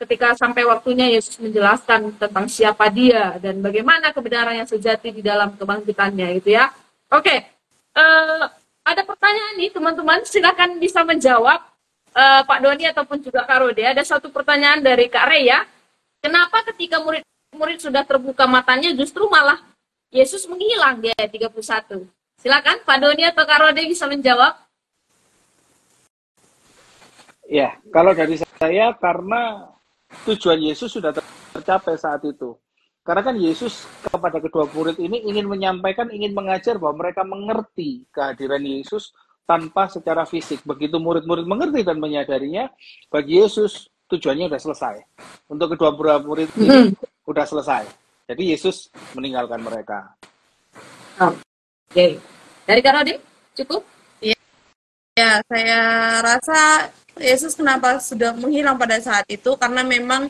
ketika sampai waktunya Yesus menjelaskan tentang siapa dia dan bagaimana kebenaran yang sejati di dalam kebangkitannya gitu ya. Oke, ada pertanyaan nih teman-teman, silakan bisa menjawab. Pak Doni ataupun juga Kak Rode, ada satu pertanyaan dari Kak Rey ya. Kenapa ketika murid-murid sudah terbuka matanya justru malah Yesus menghilang di ayat 31? Silakan Pak Doni atau Kak Rode bisa menjawab. Ya, kalau dari saya karena tujuan Yesus sudah tercapai saat itu. Karena kan Yesus kepada kedua murid ini ingin menyampaikan, ingin mengajar bahwa mereka mengerti kehadiran Yesus tanpa secara fisik. Begitu murid-murid mengerti dan menyadarinya, bagi Yesus tujuannya sudah selesai. Untuk kedua murid ini sudah selesai. Jadi Yesus meninggalkan mereka. Oke. Dari Kak Rode, cukup? Ya, saya rasa Yesus kenapa sudah menghilang pada saat itu karena memang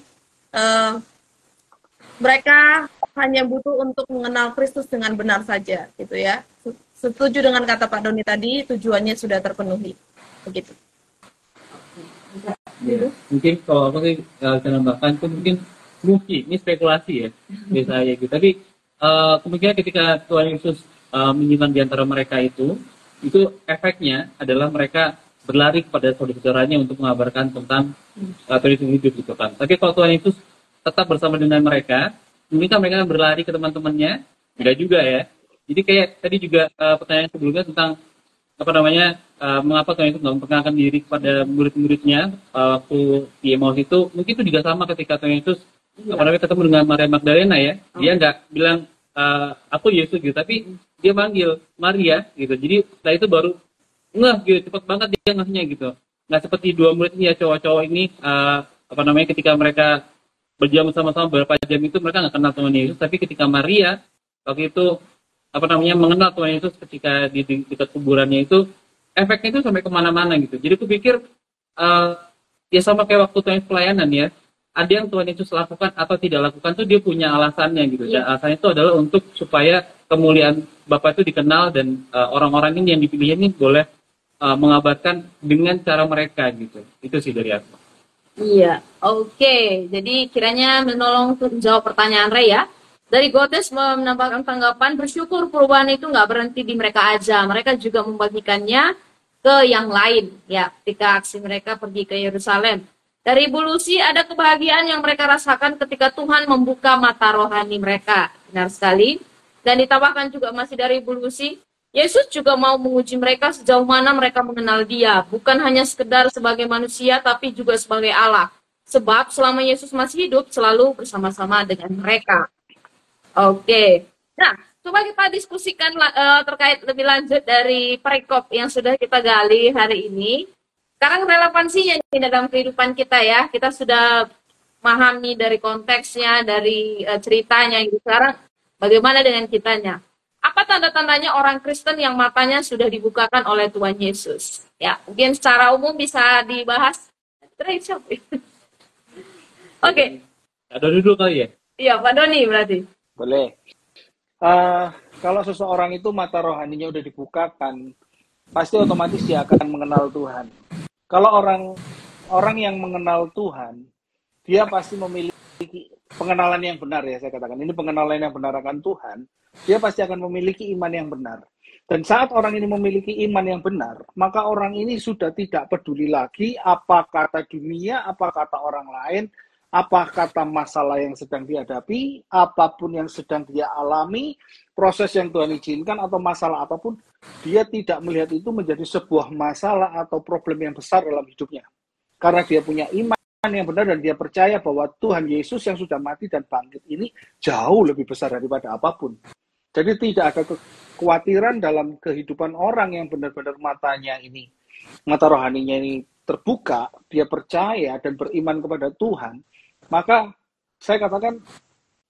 mereka hanya butuh untuk mengenal Kristus dengan benar saja, gitu ya. Setuju dengan kata Pak Doni tadi, tujuannya sudah terpenuhi, begitu. Ya, mungkin kalau aku sih bisa nambahkan itu mungkin ini spekulasi ya biasanya gitu. Tapi kemungkinan ketika Tuhan Yesus menyimpan di antara mereka itu efeknya adalah mereka berlari kepada saudara-saudaranya untuk mengabarkan tentang Tuhan Yesus hidup gitu kan. Tapi kalau Tuhan Yesus tetap bersama dengan mereka, mungkin mereka berlari ke teman-temannya, enggak juga ya. Jadi kayak tadi juga pertanyaan sebelumnya tentang mengapa Tuhan Yesus nggak memperkenalkan diri kepada murid-muridnya waktu di Emmaus itu, mungkin itu juga sama ketika Tuhan Yesus ketemu dengan Maria Magdalena ya. Dia nggak bilang aku Yesus gitu, tapi dia manggil Maria gitu. Jadi setelah itu baru gitu, cepet banget dia ngasihnya gitu. Nggak seperti dua murid ini ya, cowok-cowok ini ketika mereka berjam sama-sama beberapa jam itu mereka nggak kenal Tuhan Yesus, tapi ketika Maria waktu itu mengenal Tuhan Yesus ketika di dekat kuburannya itu, efeknya itu sampai kemana-mana gitu. Jadi aku pikir ya sama kayak waktu Tuhan Yesus pelayanan ya, ada yang Tuhan Yesus lakukan atau tidak lakukan tuh dia punya alasannya gitu. Dan alasannya itu adalah untuk supaya kemuliaan Bapa itu dikenal dan orang-orang ini yang dipilih ini boleh mengabarkan dengan cara mereka gitu. Itu sih dari aku. Iya, oke. Jadi kiranya menolong untuk menjawab pertanyaan Ray ya. Dari Gotes menambahkan tanggapan, bersyukur perubahan itu nggak berhenti di mereka aja. Mereka juga membagikannya ke yang lain. Ya, ketika aksi mereka pergi ke Yerusalem. Dari Ibu Lucy, ada kebahagiaan yang mereka rasakan ketika Tuhan membuka mata rohani mereka. Benar sekali. Dan ditambahkan juga masih dari Ibu Lucy, Yesus juga mau menguji mereka sejauh mana mereka mengenal Dia. Bukan hanya sekedar sebagai manusia, tapi juga sebagai Allah. Sebab selama Yesus masih hidup, selalu bersama-sama dengan mereka. Oke. Nah, coba kita diskusikan terkait lebih lanjut dari perikop yang sudah kita gali hari ini. Sekarang relevansinya dalam kehidupan kita ya. Kita sudah memahami dari konteksnya, dari ceritanya. Sekarang bagaimana dengan kitanya? Apa tanda-tandanya orang Kristen yang matanya sudah dibukakan oleh Tuhan Yesus? Ya, mungkin secara umum bisa dibahas. Oke. Ada dulu kali ya? Iya, Pak Doni berarti. Boleh. Kalau seseorang itu mata rohaninya udah dibukakan, pasti otomatis dia akan mengenal Tuhan. Kalau orang yang mengenal Tuhan, dia pasti memiliki pengenalan yang benar ya, saya katakan. Ini pengenalan yang benar akan Tuhan. Dia pasti akan memiliki iman yang benar. Dan saat orang ini memiliki iman yang benar, maka orang ini sudah tidak peduli lagi apa kata dunia, apa kata orang lain, apa kata masalah yang sedang dihadapi, apapun yang sedang dia alami, proses yang Tuhan izinkan atau masalah apapun, dia tidak melihat itu menjadi sebuah masalah atau problem yang besar dalam hidupnya. Karena dia punya iman yang benar dan dia percaya bahwa Tuhan Yesus yang sudah mati dan bangkit ini jauh lebih besar daripada apapun. Jadi tidak ada kekhawatiran dalam kehidupan orang yang benar-benar mata rohaninya ini terbuka, dia percaya dan beriman kepada Tuhan, maka saya katakan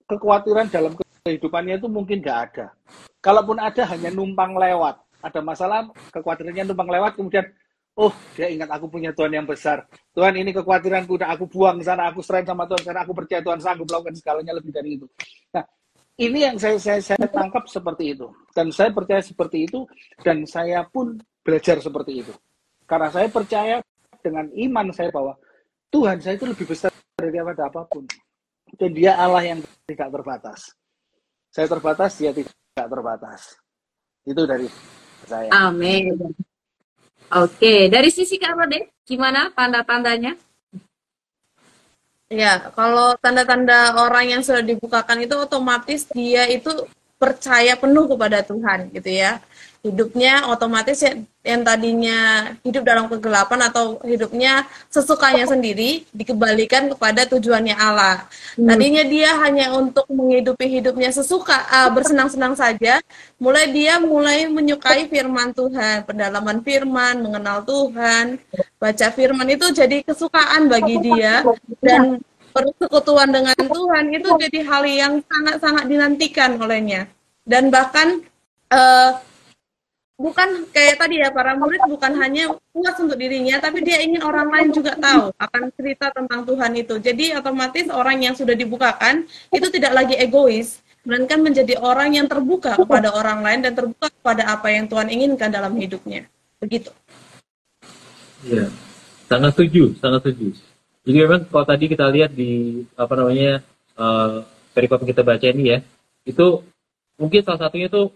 kekhawatiran dalam kehidupannya itu mungkin nggak ada. Kalaupun ada, hanya numpang lewat. Ada masalah, kekhawatirannya numpang lewat, kemudian, oh dia ingat aku punya Tuhan yang besar. Tuhan, ini kekhawatiranku udah aku buang ke sana, aku serahin sama Tuhan, karena aku percaya Tuhan sanggup melakukan segalanya lebih dari itu. Nah, ini yang saya tangkap seperti itu. Dan saya percaya seperti itu, dan saya pun belajar seperti itu. Karena saya percaya dengan iman saya bahwa Tuhan saya itu lebih besar daripada apapun. Dan dia Allah yang tidak terbatas. Saya terbatas, dia tidak terbatas. Itu dari saya. Amin. Oke, dari sisi Kak Rode, gimana tanda-tandanya? Ya, kalau tanda-tanda orang yang sudah dibukakan itu otomatis dia itu percaya penuh kepada Tuhan gitu ya. Hidupnya otomatis ya, yang tadinya hidup dalam kegelapan atau hidupnya sesukanya sendiri dikembalikan kepada tujuannya Allah. Tadinya dia hanya untuk menghidupi hidupnya sesuka, bersenang-senang saja, dia mulai menyukai firman Tuhan, pendalaman firman, mengenal Tuhan, baca firman itu jadi kesukaan bagi dia, dan persekutuan dengan Tuhan itu jadi hal yang sangat-sangat dinantikan olehnya. Dan bahkan bukan kayak tadi ya, para murid bukan hanya puas untuk dirinya, tapi dia ingin orang lain juga tahu akan cerita tentang Tuhan itu. Jadi otomatis orang yang sudah dibukakan itu tidak lagi egois, melainkan menjadi orang yang terbuka kepada orang lain dan terbuka kepada apa yang Tuhan inginkan dalam hidupnya. Begitu. Iya, sangat setuju, sangat setuju. Jadi memang kalau tadi kita lihat di perikop yang kita baca ini ya, itu mungkin salah satunya tuh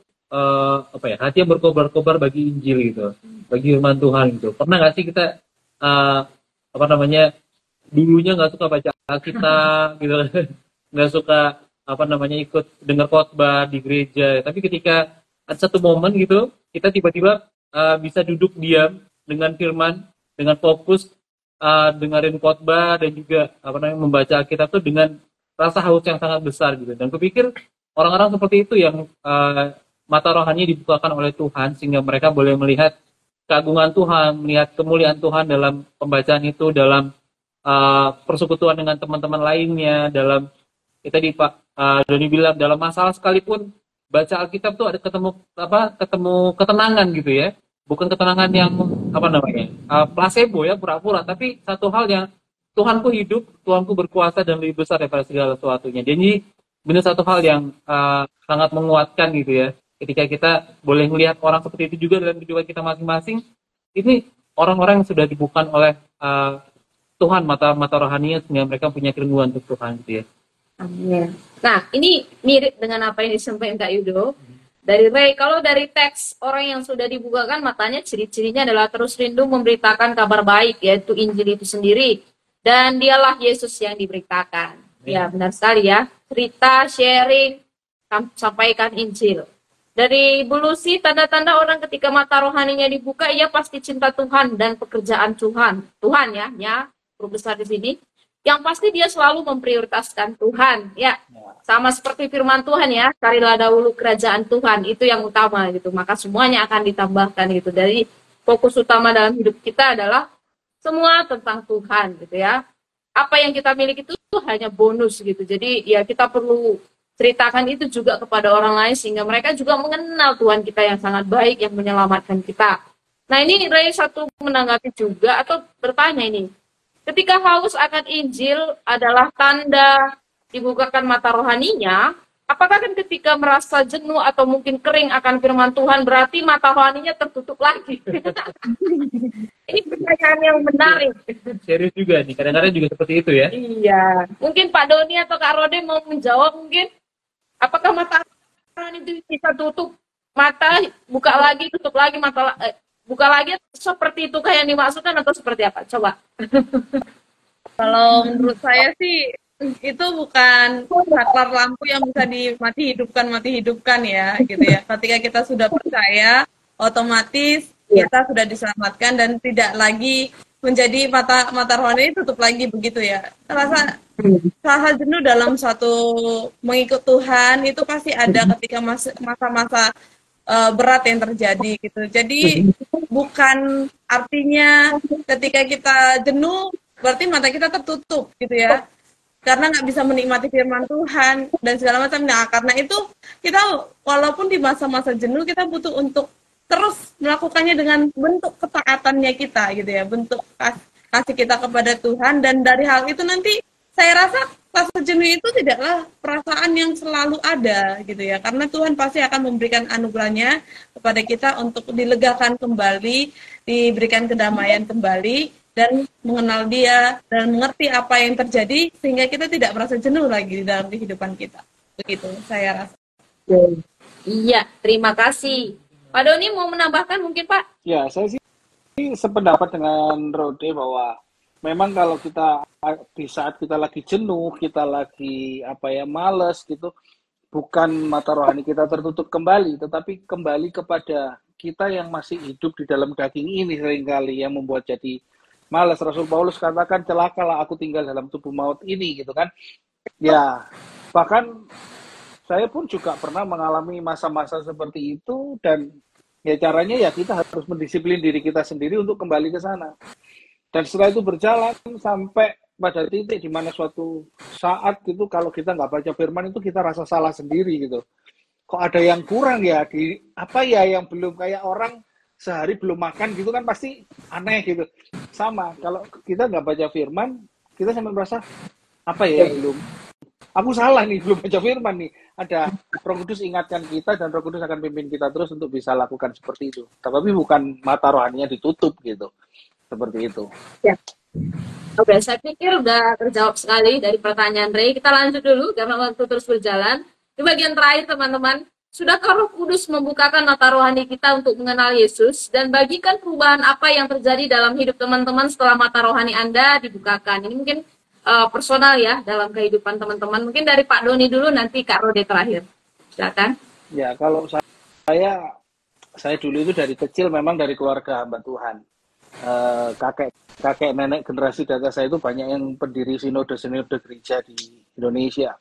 hati yang berkobar-kobar bagi Injil gitu, bagi firman Tuhan gitu. Pernah nggak sih kita dulunya nggak suka baca Alkitab gitu, nggak suka ikut dengar khotbah di gereja, tapi ketika ada satu momen gitu, kita tiba-tiba bisa duduk diam dengan firman, dengan fokus dengerin khotbah dan juga membaca Alkitab tuh dengan rasa haus yang sangat besar gitu. Dan kupikir orang-orang seperti itu yang mata rohani dibukakan oleh Tuhan sehingga mereka boleh melihat keagungan Tuhan, melihat kemuliaan Tuhan dalam pembacaan itu, dalam persekutuan dengan teman-teman lainnya, dalam tadi Pak Doni bilang dalam masalah sekalipun baca Alkitab tuh ada ketemu ketenangan gitu ya. Bukan ketenangan yang placebo ya, pura-pura, tapi satu hal yang Tuhanku hidup, Tuhanku berkuasa dan lebih besar daripada segala sesuatunya. Jadi benar satu hal yang sangat menguatkan gitu ya. Ketika kita boleh melihat orang seperti itu juga dalam kehidupan kita masing-masing, ini orang-orang yang sudah dibukakan oleh Tuhan, mata rohaninya, sehingga mereka punya kerinduan untuk Tuhan gitu ya. Amin. Nah, ini mirip dengan apa yang disampaikan Kak Yudo. Dari Ray, kalau dari teks orang yang sudah dibukakan matanya, ciri-cirinya adalah terus rindu memberitakan kabar baik, yaitu Injil itu sendiri. Dan dialah Yesus yang diberitakan. Ya, benar sekali ya. Cerita, sharing, sampaikan Injil. Dari Bu Lucy, tanda-tanda orang ketika mata rohaninya dibuka, ia pasti cinta Tuhan dan pekerjaan Tuhan. Tuhan ya, berbesar di sini. Yang pasti dia selalu memprioritaskan Tuhan, ya. Sama seperti firman Tuhan ya, carilah dahulu kerajaan Tuhan, itu yang utama gitu. Maka semuanya akan ditambahkan gitu. Dari fokus utama dalam hidup kita adalah semua tentang Tuhan gitu ya. Apa yang kita miliki itu hanya bonus gitu. Jadi ya kita perlu ceritakan itu juga kepada orang lain sehingga mereka juga mengenal Tuhan kita yang sangat baik yang menyelamatkan kita. Nah ini Ray satu menanggapi juga atau bertanya ini. Ketika haus akan Injil adalah tanda dibukakan mata rohaninya, apakah kan ketika merasa jenuh atau mungkin kering akan firman Tuhan berarti mata rohaninya tertutup lagi? Ini pertanyaan yang menarik. Serius juga nih, kadang-kadang juga seperti itu ya. Iya, mungkin Pak Doni atau Kak Rode mau menjawab mungkin, apakah mata rohani itu bisa tutup mata, buka lagi, tutup lagi, buka lagi seperti itu kayak yang dimaksudkan atau seperti apa? Coba. Kalau menurut saya sih itu bukan saklar lampu yang bisa mati hidupkan ya gitu ya. Ketika kita sudah percaya, otomatis kita sudah diselamatkan dan tidak lagi menjadi mata rohani tutup lagi begitu ya. Rasa jenuh dalam suatu mengikut Tuhan itu pasti ada ketika masa-masa berat yang terjadi gitu. Jadi bukan artinya ketika kita jenuh berarti mata kita tertutup gitu ya. Karena nggak bisa menikmati firman Tuhan dan segala macam. Nah, karena itu kita walaupun di masa-masa jenuh kita butuh untuk terus melakukannya dengan bentuk ketaatannya kita gitu ya, bentuk kasih kita kepada Tuhan, dan dari hal itu nanti saya rasa rasa jenuh itu tidaklah perasaan yang selalu ada gitu ya, karena Tuhan pasti akan memberikan anugerahnya kepada kita untuk dilegakan kembali, diberikan kedamaian kembali, dan mengenal Dia dan mengerti apa yang terjadi sehingga kita tidak merasa jenuh lagi di dalam kehidupan kita. Begitu saya rasa. Iya, terima kasih. Pak Doni mau menambahkan mungkin Pak? Ya, saya sih sependapat dengan Rode bahwa memang kalau kita di saat kita lagi jenuh, kita lagi males gitu, bukan mata rohani kita tertutup kembali, tetapi kembali kepada kita yang masih hidup di dalam daging ini seringkali yang membuat jadi malas. Rasul Paulus katakan, celakalah aku tinggal dalam tubuh maut ini, gitu kan. Ya, bahkan saya pun juga pernah mengalami masa-masa seperti itu, dan ya caranya ya kita harus mendisiplin diri kita sendiri untuk kembali ke sana. Dan setelah itu berjalan sampai pada titik di mana suatu saat gitu, kalau kita nggak baca firman itu kita rasa salah sendiri gitu. Kok ada yang kurang ya, di yang belum, kayak orang sehari belum makan gitu kan, pasti aneh gitu. Sama, kalau kita nggak baca firman, kita sampai merasa belum, aku salah nih, belum baca firman nih. Ada Roh Kudus ingatkan kita, dan Roh Kudus akan pimpin kita terus untuk bisa lakukan seperti itu. Tapi bukan mata rohaninya ditutup gitu. Seperti itu. Ya. Oke, saya pikir udah terjawab sekali dari pertanyaan Ray. Kita lanjut dulu karena waktu terus berjalan. Di bagian terakhir, teman-teman, sudahkah Roh Kudus membukakan mata rohani kita untuk mengenal Yesus, dan bagikan perubahan apa yang terjadi dalam hidup teman-teman setelah mata rohani Anda dibukakan? Ini mungkin personal ya dalam kehidupan teman-teman. Mungkin dari Pak Doni dulu, nanti Kak Rode terakhir. Silakan. Ya, kalau saya dulu itu dari kecil memang dari keluarga hamba Tuhan. Kakek nenek generasi data saya itu banyak yang pendiri sinode gereja di Indonesia.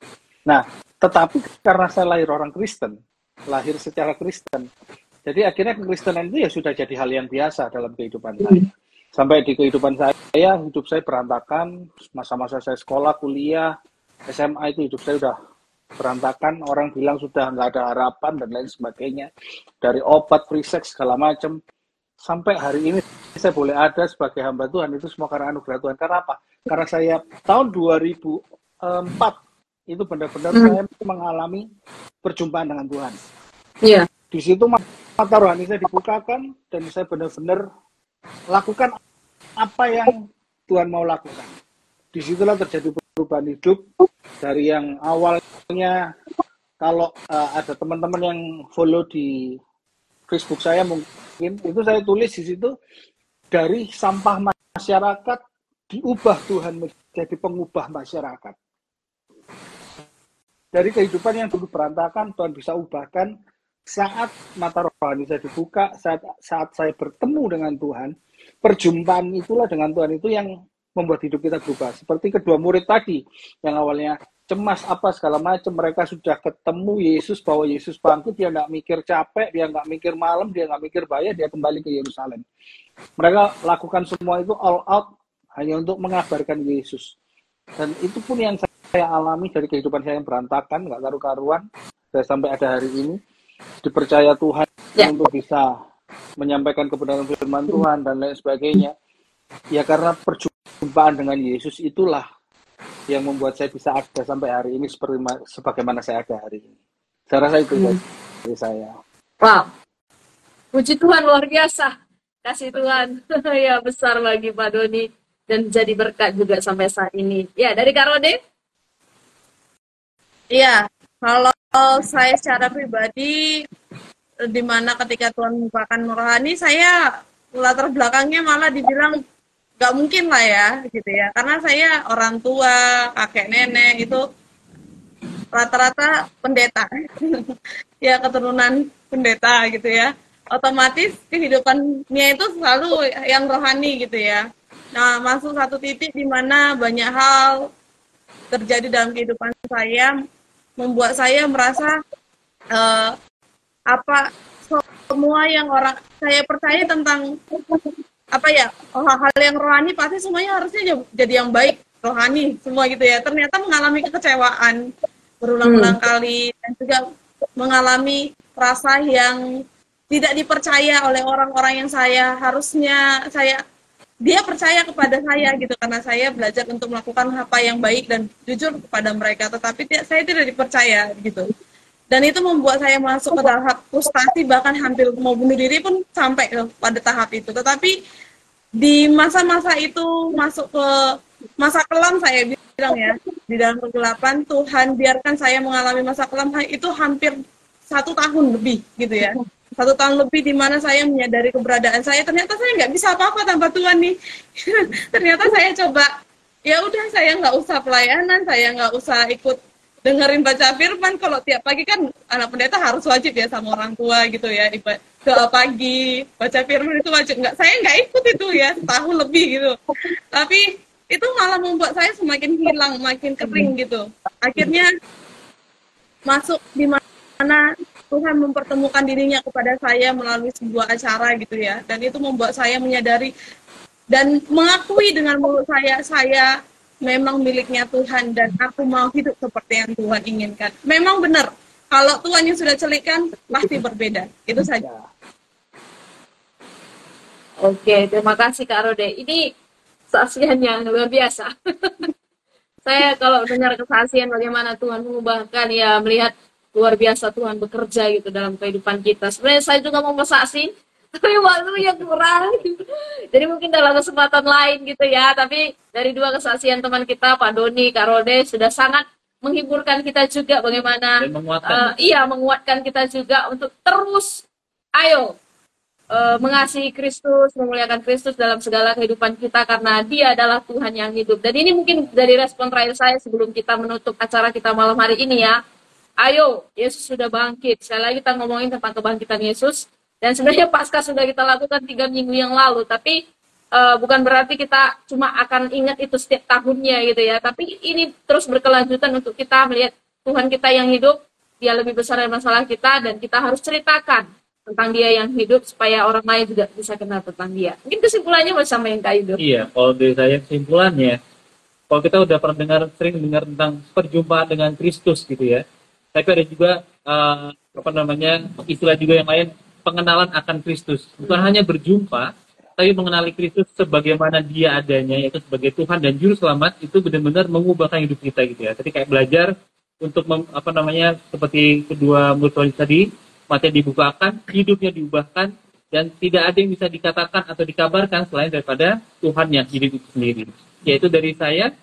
Nah, tetapi karena saya lahir orang Kristen, lahir secara Kristen, jadi akhirnya kekristenan itu ya sudah jadi hal yang biasa dalam kehidupan saya. Sampai di kehidupan saya, hidup saya berantakan, masa-masa saya sekolah, kuliah, SMA itu hidup saya udah berantakan, orang bilang sudah nggak ada harapan dan lain sebagainya, dari obat, free sex, segala macam. Sampai hari ini saya boleh ada sebagai hamba Tuhan, itu semua karena anugerah Tuhan. Karena apa? Karena saya tahun 2004 itu benar-benar saya mengalami perjumpaan dengan Tuhan. Iya. Di situ mata rohani saya dibukakan, dan saya benar-benar lakukan apa yang Tuhan mau lakukan. Disitulah terjadi perubahan hidup. Dari yang awalnya, kalau ada teman-teman yang follow di Facebook saya mungkin, itu saya tulis di situ, dari sampah masyarakat diubah Tuhan menjadi pengubah masyarakat. Dari kehidupan yang dulu berantakan, Tuhan bisa ubahkan saat mata rohani saya dibuka, saat saya bertemu dengan Tuhan. Perjumpaan itulah dengan Tuhan itu yang membuat hidup kita berubah. Seperti kedua murid tadi, yang awalnya cemas apa segala macam, mereka sudah ketemu Yesus, bahwa Yesus bangkit, dia nggak mikir capek, dia nggak mikir malam, dia nggak mikir bahaya, dia kembali ke Yerusalem. Mereka lakukan semua itu all out hanya untuk mengabarkan Yesus. Dan itu pun yang saya alami dari kehidupan saya yang berantakan, nggak karu-karuan, saya sampai ada hari ini, dipercaya Tuhan untuk bisa menyampaikan kebenaran firman Tuhan dan lain sebagainya. Ya karena perjumpaan dengan Yesus itulah yang membuat saya bisa ada sampai hari ini sebagaimana saya ada hari ini. Saya rasa itu dari saya. Wow. Puji Tuhan, luar biasa. Kasih Tuhan ya besar bagi Pak Doni, dan jadi berkat juga sampai saat ini. Ya, dari Kak Rode? Iya, kalau saya secara pribadi, di mana ketika Tuhan membukakan rohani, saya latar belakangnya malah dibilang nggak mungkin lah ya, gitu ya. Karena saya orang tua, kakek nenek itu rata-rata pendeta, ya keturunan pendeta gitu ya. Otomatis kehidupannya itu selalu yang rohani gitu ya. Nah, masuk satu titik di mana banyak hal terjadi dalam kehidupan saya, membuat saya merasa semua yang orang saya percaya tentang hal-hal yang rohani pasti semuanya harusnya jadi yang baik, rohani semua gitu ya. Ternyata mengalami kekecewaan berulang-ulang kali, dan juga mengalami rasa yang tidak dipercaya oleh orang-orang yang dia percaya kepada saya gitu, karena saya belajar untuk melakukan apa yang baik dan jujur kepada mereka, tetapi saya tidak dipercaya gitu. Dan itu membuat saya masuk ke tahap frustasi, bahkan hampir mau bunuh diri pun sampai pada tahap itu. Tetapi di masa-masa itu, masuk ke masa kelam, saya bilang ya, di dalam kegelapan, Tuhan biarkan saya mengalami masa kelam itu hampir 1 tahun lebih gitu ya. 1 tahun lebih di mana saya menyadari keberadaan saya, ternyata saya nggak bisa apa-apa tanpa Tuhan nih. Ternyata saya coba, ya udah saya nggak usah pelayanan, saya nggak usah ikut dengerin baca firman. Kalau tiap pagi kan anak pendeta harus wajib ya sama orang tua gitu ya, doa pagi, baca firman itu wajib. Saya nggak ikut itu ya, setahun lebih gitu. Tapi itu malah membuat saya semakin hilang, makin kering gitu. Akhirnya masuk di mana Tuhan mempertemukan dirinya kepada saya melalui sebuah acara gitu ya. Dan itu membuat saya menyadari dan mengakui dengan mulut saya memang miliknya Tuhan dan aku mau hidup seperti yang Tuhan inginkan. Memang benar, kalau Tuhan yang sudah celikkan pasti berbeda. Itu saja. Oke, terima kasih Kak Rode. Ini kesaksian yang luar biasa. Saya kalau dengar kesaksian bagaimana Tuhan mengubahkan, ya melihat luar biasa Tuhan bekerja gitu dalam kehidupan kita. Sebenarnya saya juga mau bersaksi, tapi waktunya kurang. Jadi mungkin dalam kesempatan lain gitu ya. Tapi dari 2 kesaksian teman kita, Pak Doni, Kak Rode, sudah sangat menghiburkan kita juga bagaimana menguatkan kita juga untuk terus mengasihi Kristus, memuliakan Kristus dalam segala kehidupan kita karena Dia adalah Tuhan yang hidup. Dan ini mungkin dari respon terakhir saya sebelum kita menutup acara kita malam hari ini ya. Ayo, Yesus sudah bangkit. Sekali lagi kita ngomongin tentang kebangkitan Yesus. Dan sebenarnya Paskah sudah kita lakukan 3 minggu yang lalu. Tapi bukan berarti kita cuma akan ingat itu setiap tahunnya gitu ya. Tapi ini terus berkelanjutan untuk kita melihat Tuhan kita yang hidup. Dia lebih besar dari masalah kita. Dan kita harus ceritakan tentang Dia yang hidup supaya orang lain juga bisa kenal tentang Dia. Mungkin kesimpulannya bersama yang Kak Yudo. Iya, kalau dari saya kesimpulannya, kalau kita udah pernah sering dengar tentang perjumpaan dengan Kristus gitu ya. Tapi ada juga istilah juga yang lain, pengenalan akan Kristus. Bukan hanya berjumpa, tapi mengenali Kristus sebagaimana Dia adanya, yaitu sebagai Tuhan dan Juru Selamat. Itu benar-benar mengubahkan hidup kita gitu ya. Tadi kayak belajar untuk seperti kedua murid tadi, mata dibukakan, hidupnya diubahkan, dan tidak ada yang bisa dikatakan atau dikabarkan selain daripada Tuhan yang hidup itu sendiri. Yaitu dari saya.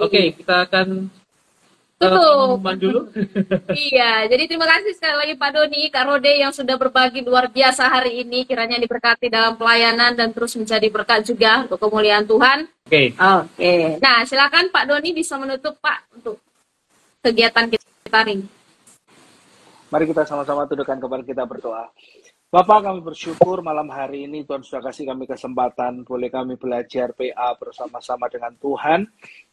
Oke, kita akan pengumuman dulu. Iya, jadi terima kasih sekali lagi Pak Doni, Kak Rode yang sudah berbagi luar biasa hari ini. Kiranya diberkati dalam pelayanan dan terus menjadi berkat juga untuk kemuliaan Tuhan. Oke. Nah, silakan Pak Doni bisa menutup Pak untuk kegiatan kita hari ini. Mari kita sama-sama tundukkan kepala kita berdoa. Bapak, kami bersyukur malam hari ini Tuhan sudah kasih kami kesempatan boleh kami belajar PA bersama-sama dengan Tuhan,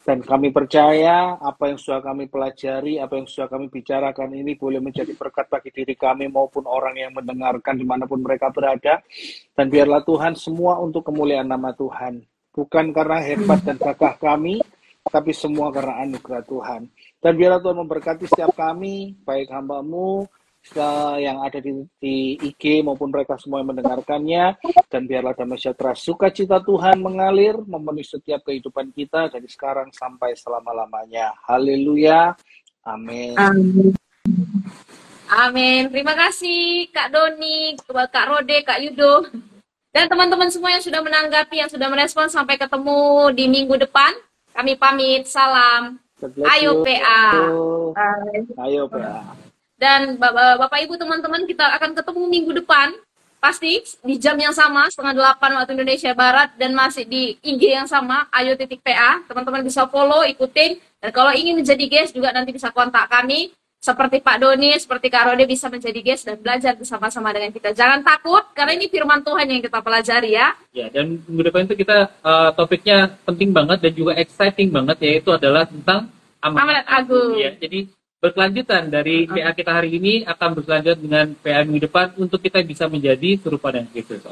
dan kami percaya apa yang sudah kami pelajari, apa yang sudah kami bicarakan ini boleh menjadi berkat bagi diri kami maupun orang yang mendengarkan dimanapun mereka berada, dan biarlah Tuhan semua untuk kemuliaan nama Tuhan, bukan karena hebat dan gagah kami, tapi semua karena anugerah Tuhan. Dan biarlah Tuhan memberkati setiap kami, baik hamba-Mu yang ada di IG maupun mereka semua yang mendengarkannya, dan biarlah damai sejahtera sukacita Tuhan mengalir memenuhi setiap kehidupan kita dari sekarang sampai selama-lamanya. Haleluya. Amin. Amin. Terima kasih Kak Doni, Kak Rode, Kak Yudo, dan teman-teman semua yang sudah menanggapi, yang sudah merespon. Sampai ketemu di minggu depan. Kami pamit. Salam. Ayo PA. Ayo PA. Dan Bapak Ibu teman-teman, kita akan ketemu minggu depan pasti di jam yang sama 7:30 waktu Indonesia Barat, dan masih di IG yang sama ayo.pa. Teman-teman bisa follow, ikutin, dan kalau ingin menjadi guest juga nanti bisa kontak kami seperti Pak Doni, seperti Kak Rode, bisa menjadi guest dan belajar bersama-sama dengan kita. Jangan takut karena ini firman Tuhan yang kita pelajari ya. Ya, dan minggu depan itu kita topiknya penting banget dan juga exciting banget, yaitu adalah tentang amanat agung. Ya, jadi berkelanjutan dari PA kita hari ini akan berkelanjut dengan PA minggu depan untuk kita bisa menjadi serupa dengan Kristus.